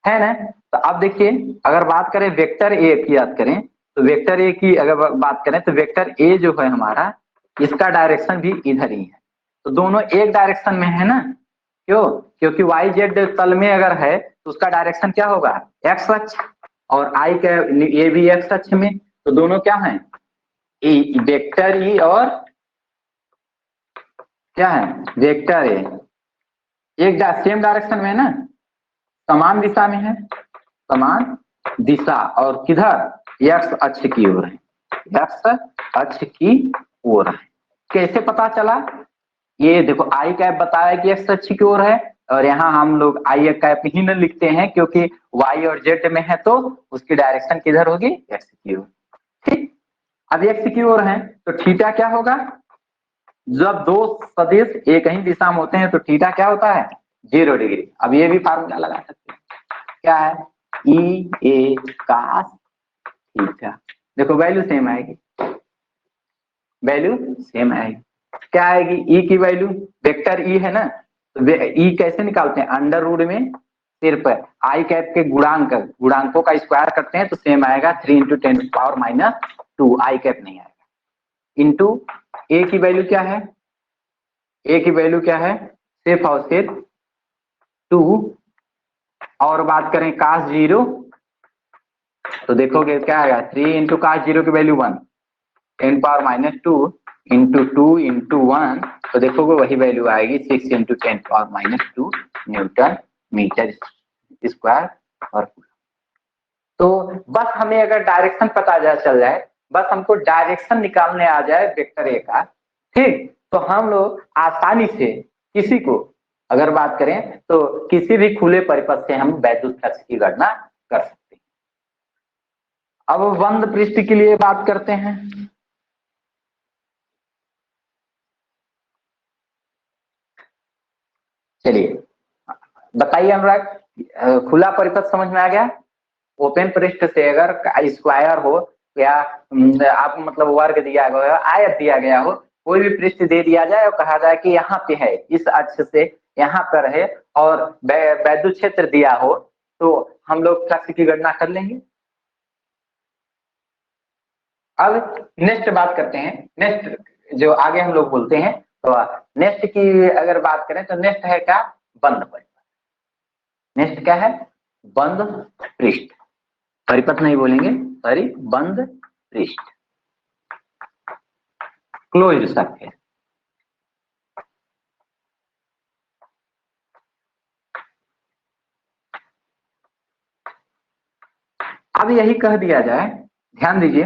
है ना। तो अब देखिए अगर बात करें वेक्टर ए की बात करें, तो वेक्टर ए की अगर बात करें तो वेक्टर ए जो है हमारा, इसका डायरेक्शन भी इधर ही है, तो दोनों एक डायरेक्शन में है ना। क्यों, क्योंकि वाई जेड तल में अगर है तो उसका डायरेक्शन क्या होगा, एक्स अक्ष, और आई का ये भी एक्स अक्ष में, तो दोनों क्या है, वेक्टर ई और क्या है, वेक्टर ए, एक सेम डायरेक्शन में है ना, समान दिशा में है, समान दिशा, और किधर, एक्स अक्ष की ओर है, एक्स अक्ष की ओर है। कैसे पता चला, ये देखो आई कैप बताया कि एक्स अक्ष की ओर है, और यहाँ हम लोग आई कैप ही न लिखते हैं क्योंकि वाई और जेड में है, तो उसकी डायरेक्शन किधर होगी, एक्स की ओर। ठीक, अब एक्स की ओर है तो थीटा क्या होगा, जब दो सदिश एक ही दिशा में होते हैं तो थीटा क्या होता है, 0 डिग्री। अब ये भी फार्मूला लगा सकते हैं, क्या है, ई ए कास थीटा, देखो वैल्यू सेम आएगी, वैल्यू सेम आएगी, क्या आएगी, ई की वैल्यू, वेक्टर ई है ना, तो ई कैसे निकालते हैं, अंडर रूट में सिर्फ आई कैप के गुणांकों का स्क्वायर करते हैं तो सेम आएगा 3 इंटू 10 पावर -2, आई कैप नहीं आएगा, इंटू ए की वैल्यू क्या है, ए की वैल्यू क्या है, सिर्फ और सिर्फ 2, और बात करें कास 0 तो देखोगे क्या आएगा, 3 इंटू कास 0 की वैल्यू 1, 10 पावर -2 इंटू 2 इंटू 1, तो देखोगे वही वैल्यू आएगी 6 into 10 power -2 newton metre square. और तो बस हमें अगर डायरेक्शन पता चल जाए, बस हमको डायरेक्शन निकालने आ जाए वेक्टर ए का, ठीक, तो हम लोग आसानी से किसी को अगर बात करें तो किसी भी खुले परिपथ से हम वैद्युत फ्लक्स की गणना कर सकते हैं। अब बंद पृष्ठ के लिए बात करते हैं। चलिए बताइए अनुराग, खुला परिपथ समझ में आ गया? ओपन पृष्ठ से अगर स्क्वायर हो या आपको मतलब वर्ग दिया गया, आयत दिया गया हो, कोई भी पृष्ठ दे दिया जाए और कहा जाए कि यहाँ पे है, इस अक्ष से यहाँ पर है और वैद्युत क्षेत्र दिया हो, तो हम लोग फ्लक्स की गणना कर लेंगे। अब नेक्स्ट बात करते हैं, नेक्स्ट जो आगे हम लोग बोलते हैं, तो नेक्स्ट की अगर बात करें तो नेक्स्ट है क्या? बंद परिपथ। नेक्स्ट क्या है? बंद पृष्ठ। परिपथ नहीं बोलेंगे, सॉरी, बंद पृष्ठ, क्लोज्ड सरफेस। अब यही कह दिया जाए, ध्यान दीजिए,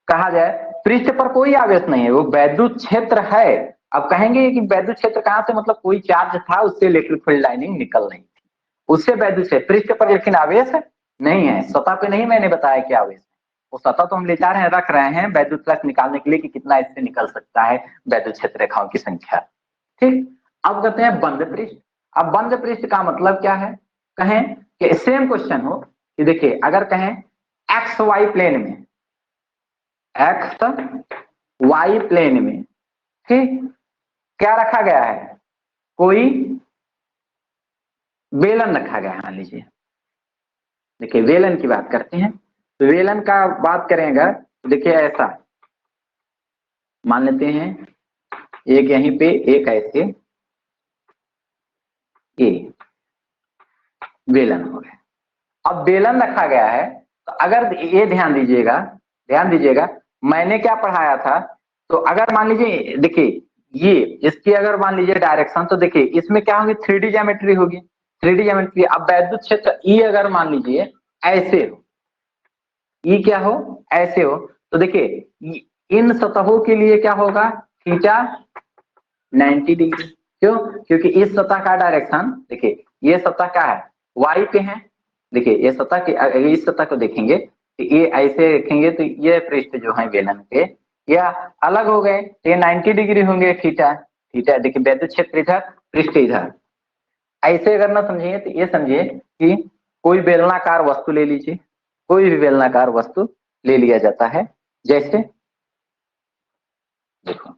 कहा जाए पृष्ठ पर कोई आवेश नहीं है, वो वैद्युत क्षेत्र है। अब कहेंगे कि वैद्युत क्षेत्र कहां से, मतलब कोई चार्ज था, उससे इलेक्ट्रिक फील्ड लाइनिंग निकल रही थी, उससे वैद्युत क्षेत्र। पृष्ठ पर लेकिन आवेश नहीं है, सतह पे नहीं, मैंने बताया कि आवेश है। वो सतह तो हम ले जा रहे हैं, रख रहे हैं वैद्युत फ्लक्स निकालने के लिए कि कितना इससे निकल सकता है वैद्युत क्षेत्र रेखाओं की संख्या, ठीक। अब कहते हैं बंद पृष्ठ। अब बंद पृष्ठ का मतलब क्या है? कहें कि सेम क्वेश्चन हो कि देखिए, अगर कहें एक्स वाई प्लेन में, एक्स वाई प्लेन में, ठीक, क्या रखा गया है? कोई बेलन रखा गया है, मान लीजिए। देखिए वेलन की बात करते हैं, तो वेलन का बात करेंगे तो देखिए ऐसा मान लेते हैं, एक यहीं पे, एक ऐसे, ये वेलन हो गया। अब बेलन रखा गया है, तो अगर ये ध्यान दीजिएगा, ध्यान दीजिएगा, मैंने क्या पढ़ाया था, तो अगर मान लीजिए, देखिए ये इसकी अगर मान लीजिए डायरेक्शन, तो देखिए इसमें क्या होगी? 3D ज्योमेट्री होगी, 3D ज्योमेट्री। अब वैद्युत क्षेत्र ई अगर मान लीजिए ऐसे हो, ई क्या हो? ऐसे हो, तो देखिए इन सतहों के लिए क्या होगा? Theta 90 degree. क्यों? क्योंकि इस सतह का डायरेक्शन, देखिए ये सतह क्या है? वाई पे है। देखिए ये सतह के, इस सतह को देखेंगे तो ये ऐसे देखेंगे तो ये पृष्ठ जो है बेलन के, या अलग हो गए तो ये 90 डिग्री होंगे, थीटा। थीटा देखिए वैद्युत क्षेत्र इधर, पृष्ठ इधर। ऐसे अगर ना समझिए तो ये समझिए कि कोई बेलनाकार वस्तु ले लीजिए, कोई भी बेलनाकार वस्तु ले लिया जाता है, जैसे देखो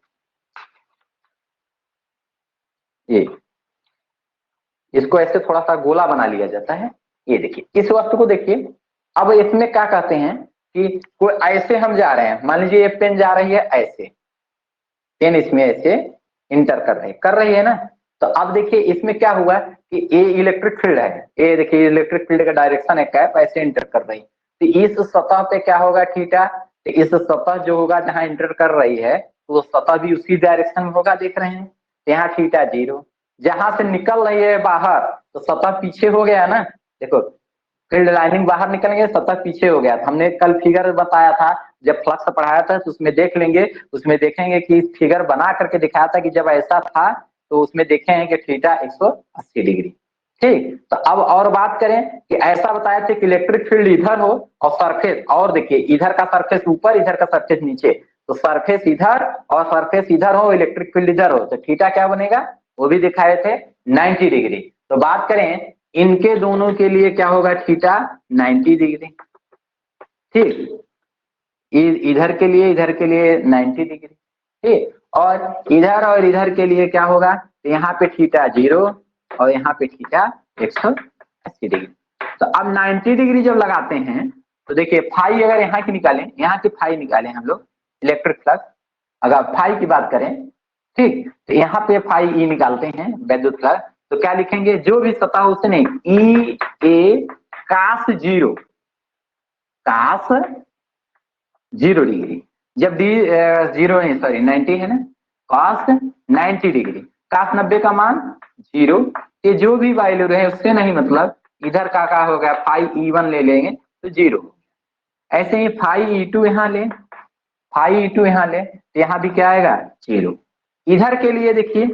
ये, इसको ऐसे थोड़ा सा गोला बना लिया जाता है। ये देखिए इस वस्तु को देखिए। अब इसमें क्या कहते हैं कि कोई ऐसे हम जा रहे हैं, मान लीजिए ये पेन जा रही है ऐसे, पेन इसमें ऐसे इंटर कर रही है ना। तो अब देखिए इसमें क्या हुआ कि ये इलेक्ट्रिक फील्ड है, ये देखिए इलेक्ट्रिक फील्ड का डायरेक्शन है, कैप ऐसे इंटर कर रही, तो इस सतह पे क्या होगा? थीटा। तो इस सतह जो होगा जहां इंटर कर रही है, तो सतह भी उसी डायरेक्शन में होगा, देख रहे हैं, तो यहाँ थीटा 0। जहां से निकल रही है बाहर, तो सतह पीछे हो गया ना, देखो फील्ड लाइनिंग बाहर निकलेंगे, सतह पीछे हो गया। हमने कल फिगर बताया था, जब फ्लक्स पढ़ाया था, तो उसमें देख लेंगे, उसमें देखेंगे कि फिगर बना करके दिखाया था कि जब ऐसा था तो उसमें देखे हैं कि थीटा 180 डिग्री, ठीक। तो अब और बात करें कि ऐसा बताया था कि इलेक्ट्रिक फील्ड इधर हो और सरफेस, और देखिए इधर का सरफेस ऊपर, इधर का सरफेस नीचे, तो सरफेस इधर और सरफेस इधर हो, इलेक्ट्रिक फील्ड इधर हो, तो थीटा क्या बनेगा? वो भी दिखाए थे 90 डिग्री। तो बात करें इनके दोनों के लिए क्या होगा? थीटा 90 डिग्री, ठीक। इधर के लिए, इधर के लिए 90 डिग्री, ठीक। और इधर के लिए क्या होगा? तो यहाँ पे थीटा 0 और यहाँ पे थीटा 180 डिग्री। तो अब 90 डिग्री जब लगाते हैं तो देखिए फाई अगर यहाँ की निकालें, यहाँ की फाई निकालें हम लोग, इलेक्ट्रिक फ्लक्स अगर फाई की बात करें, ठीक, तो यहाँ पे फाई ई निकालते हैं वैद्युत फ्लक्स, तो क्या लिखेंगे? जो भी सतह उससे नहीं, ई ए कास 0, कास 0 डिग्री। जब डी 0 नहीं, सॉरी 90 है ना, कास 90 डिग्री, कास 90 का मान 0, ये जो भी वैल्यू रहे उससे नहीं मतलब, इधर का क्या हो गया? फाई E1 ले लेंगे तो 0, ऐसे ही फाई E2 यहाँ ले, फाई E2 यहाँ ले, तो यहाँ भी क्या आएगा 0। इधर के लिए देखिए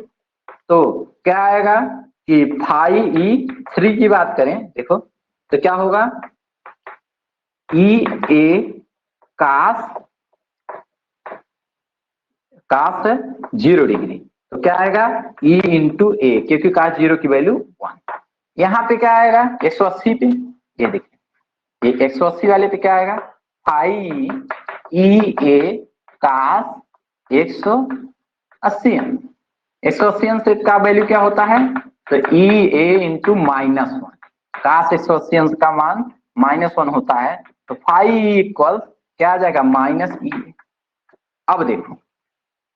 तो क्या आएगा कि फाई E3 की बात करें देखो तो क्या होगा EA कास 0 डिग्री, तो क्या आएगा E इंटू ए, क्योंकि कास 0 की वैल्यू 1। यहाँ पे क्या आएगा 180 पे, ये देखिए ये 180 वाले पे क्या आएगा फाई EA कास 180 से का वैल्यू क्या होता है तो EA इंटू -1, कास 180 का मान -1 होता है, तो फाई इक्वल क्या आ जाएगा -EA। अब देखो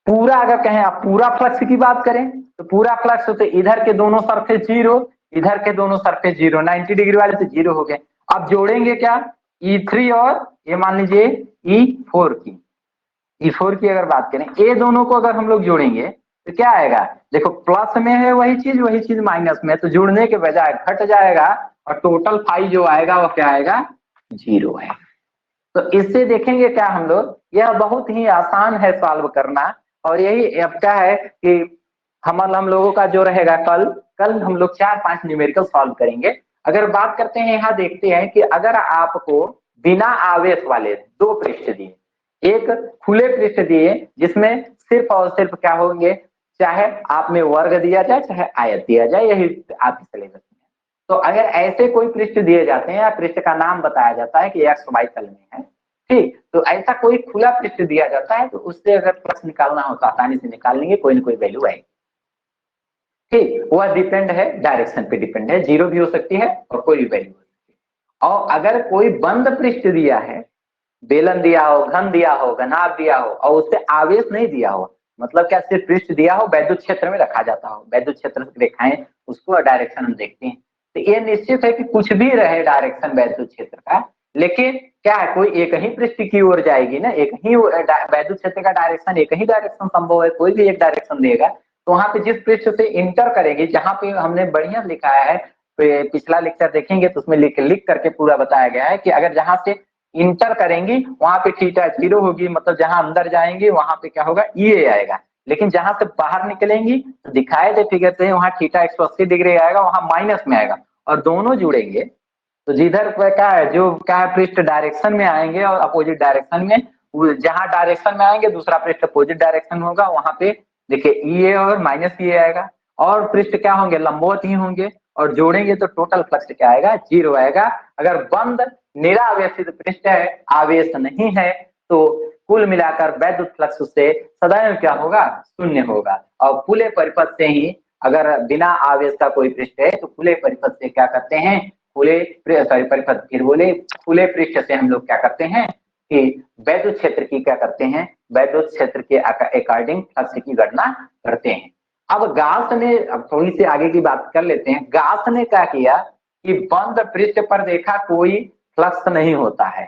पूरा अगर कहें आप पूरा फ्लक्स की बात करें तो पूरा फ्लक्स होते इधर के दोनों सरफेस 0, इधर के दोनों सरफेस 0, 90 डिग्री वाले से 0 हो गए। अब जोड़ेंगे क्या E3 और ये मान लीजिए E4 की, E4 की अगर बात करें ये दोनों को अगर हम लोग जोड़ेंगे तो क्या आएगा देखो प्लस में है वही चीज माइनस में, तो जुड़ने के बजाय घट जाएगा और टोटल फाई जो आएगा वो क्या आएगा 0 है। तो इससे देखेंगे क्या हम लोग, यह बहुत ही आसान है सॉल्व करना, और यही अब क्या है कि हम लोगों का जो रहेगा कल हम लोग 4-5 न्यूमेरिकल सॉल्व करेंगे। अगर बात करते हैं यहाँ देखते हैं कि अगर आपको बिना आवेश वाले 2 पृष्ठ दिए, एक खुले पृष्ठ दिए जिसमें सिर्फ और सिर्फ क्या होंगे, चाहे आप में वर्ग दिया जाए चाहे आयत दिया जाए, यही आपकी सिलेबस में। तो अगर ऐसे कोई पृष्ठ दिए जाते हैं या पृष्ठ का नाम बताया जाता है कि एक्स वाई तल में है, ठीक, तो ऐसा कोई खुला पृष्ठ दिया जाता है तो उससे अगर फ्लक्स निकालना हो तो आसानी से निकाल लेंगे, कोई ना कोई वैल्यू आएगी। ठीक, वह डिपेंड है डायरेक्शन पे डिपेंड है, 0 भी हो सकती है और कोई भी वैल्यू हो सकती है। और अगर कोई बंद पृष्ठ दिया है, बेलन दिया हो, घन दिया हो, घनाभ दिया हो और उससे आवेश नहीं दिया हो, मतलब क्या सिर्फ पृष्ठ दिया हो, वैद्युत क्षेत्र में रखा जाता हो, वैद्युत क्षेत्र रेखाएं उसको डायरेक्शन हम देखते हैं, तो ये निश्चित है कि कुछ भी रहे डायरेक्शन वैद्युत क्षेत्र का, लेकिन क्या है कोई एक ही पृष्ठ की ओर जाएगी ना, एक ही वैद्युत क्षेत्र का डायरेक्शन, एक ही डायरेक्शन संभव है, कोई भी एक डायरेक्शन देगा, तो वहां पे जिस पृष्ठ से इंटर करेगी, जहां पे हमने बढ़िया लिखा है, पिछला लेक्चर देखेंगे तो उसमें लिख करके पूरा बताया गया है कि अगर जहां से इंटर करेंगी वहां पे थीटा 0 होगी, मतलब जहां अंदर जाएंगे वहां पे क्या होगा EA आएगा, लेकिन जहां से बाहर निकलेंगी तो दिखाए थे फिगर से वहां थीटा 180 डिग्री आएगा, वहां माइनस में आएगा, और दोनों जुड़ेंगे तो जिधर क्या है जो क्या है पृष्ठ डायरेक्शन में आएंगे और अपोजिट डायरेक्शन में, जहां डायरेक्शन में आएंगे दूसरा पृष्ठ अपोजिट डायरेक्शन होगा, वहां पे देखिए EA और -EA आएगा, और पृष्ठ क्या होंगे लंबवत ही होंगे, और जोड़ेंगे तो टोटल फ्लक्स क्या आएगा 0 आएगा। अगर बंद निरावेशित पृष्ठ है, आवेश नहीं है, तो कुल मिलाकर वैद्युत फ्लक्स उससे सदैव क्या होगा 0 होगा। और खुले परिपथ से ही अगर बिना आवेश का कोई पृष्ठ है तो खुले परिपथ से क्या करते हैं, खुले परिपथ फिर बोले खुले पृष्ठ से हम लोग क्या करते हैं कि वैद्युत क्षेत्र की क्या करते हैं, वैद्युत क्षेत्र के अकॉर्डिंग फ्लक्स की गणना करते हैं। अब गाउस ने, अब थोड़ी सी आगे की बात कर लेते हैं, गाउस ने क्या किया कि बंद पृष्ठ पर देखा कोई फ्लक्स नहीं होता है,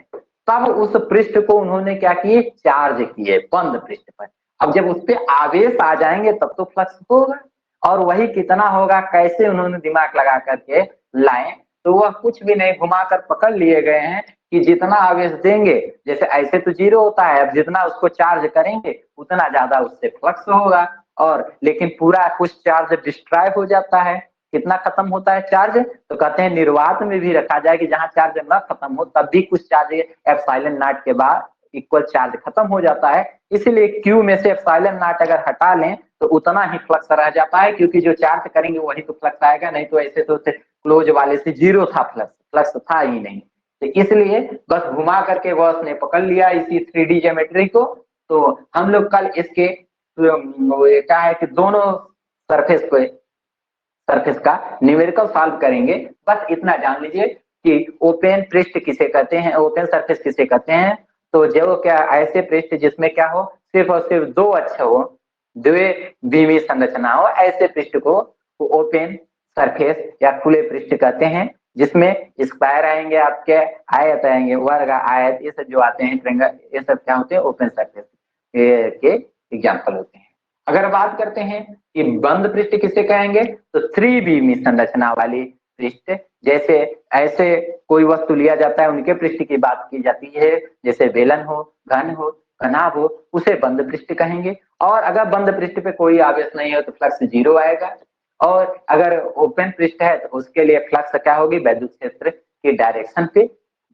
तब उस पृष्ठ को उन्होंने क्या किए चार्ज किए बंद पृष्ठ पर। अब जब उस पर आवेश आ जाएंगे तब तो फ्लक्स होगा, और वही कितना होगा कैसे उन्होंने दिमाग लगा करके लाए, तो वह कुछ भी नहीं घुमाकर पकड़ लिए गए हैं कि जितना आवेश देंगे, जैसे ऐसे तो 0 होता है, अब जितना उसको चार्ज करेंगे उतना ज्यादा उससे फ्लक्स होगा, और लेकिन पूरा कुछ चार्ज डिस्ट्रॉय हो जाता है। कितना खत्म होता है चार्ज, तो कहते हैं निर्वात में भी रखा जाए कि जहां चार्ज न खत्म हो तब भी कुछ चार्ज एप्सिलॉन नॉट के बाद इक्वल चार्ज खत्म हो जाता है, इसलिए क्यू में से एप्सिलॉन नॉट अगर हटा लें तो उतना ही फ्लक्स रह जाता है, क्योंकि जो चार्ज करेंगे वही तो फ्लक्स आएगा, नहीं तो ऐसे तो क्लोज वाले से 0 था फ्लक्स था ही नहीं, तो इसलिए बस घुमा करके बॉस ने पकड़ लिया इसी 3D ज्योमेट्री को। तो हम लोग कल इसके क्या है कि दोनों सरफेस का न्यूमेरिकल सॉल्व करेंगे। बस इतना जान लीजिए कि ओपन पृष्ठ किसे कहते हैं, ओपन सरफेस किसे कहते हैं, तो जो क्या ऐसे पृष्ठ जिसमें क्या हो सिर्फ और सिर्फ 2 अक्ष हो, द्विविमीय संरचना हो, ऐसे पृष्ठ को ओपन सरफेस या खुले पृष्ठ कहते हैं, जिसमें स्क्वायर आएंगे, आपके आयत आएंगे, वर्ग आयत, ये सब जो आते हैं ट्रायंगल, ये सब क्या होते हैं ओपन सरफेस के एग्जाम्पल होते हैं। अगर बात करते हैं कि बंद पृष्ठ किसे कहेंगे, तो 3 विमीय संरचना वाली पृष्ठ, जैसे ऐसे कोई वस्तु लिया जाता है उनके पृष्ठ की बात की जाती है, जैसे बेलन हो, घन हो, घनाभ हो, उसे बंद पृष्ठ कहेंगे। और अगर बंद पृष्ठ पे कोई आवेश नहीं हो तो फ्लक्स 0 आएगा। और अगर ओपन पृष्ठ है तो उसके लिए फ्लक्स क्या होगी, वैद्युत क्षेत्र की डायरेक्शन पे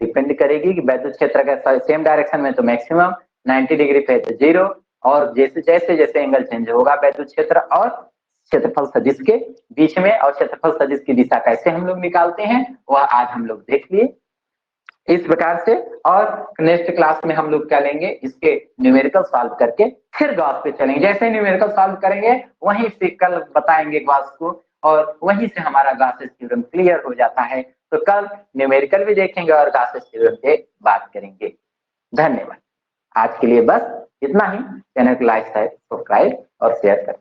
डिपेंड करेगी कि वैद्युत क्षेत्र अगर सेम डायरेक्शन में तो मैक्सिमम 90 डिग्री पे तो 0, और जैसे जैसे जैसे एंगल चेंज होगा वैद्युत क्षेत्र और क्षेत्रफल सदिश के बीच में, और क्षेत्रफल सदिश की दिशा कैसे हम लोग निकालते हैं वह आज हम लोग देख लिए इस प्रकार से। और नेक्स्ट क्लास में हम लोग क्या लेंगे, इसके न्यूमेरिकल सॉल्व करके फिर गॉस पे चलेंगे। जैसे न्यूमेरिकल सॉल्व करेंगे वहीं से कल बताएंगे गॉस को, और वहीं से हमारा गॉसेस थ्योरम क्लियर हो जाता है। तो कल न्यूमेरिकल भी देखेंगे और गॉसेस थ्योरम पे बात करेंगे। धन्यवाद। आज के लिए बस इतना ही। चैनल को लाइक, सब्सक्राइब और शेयर करें।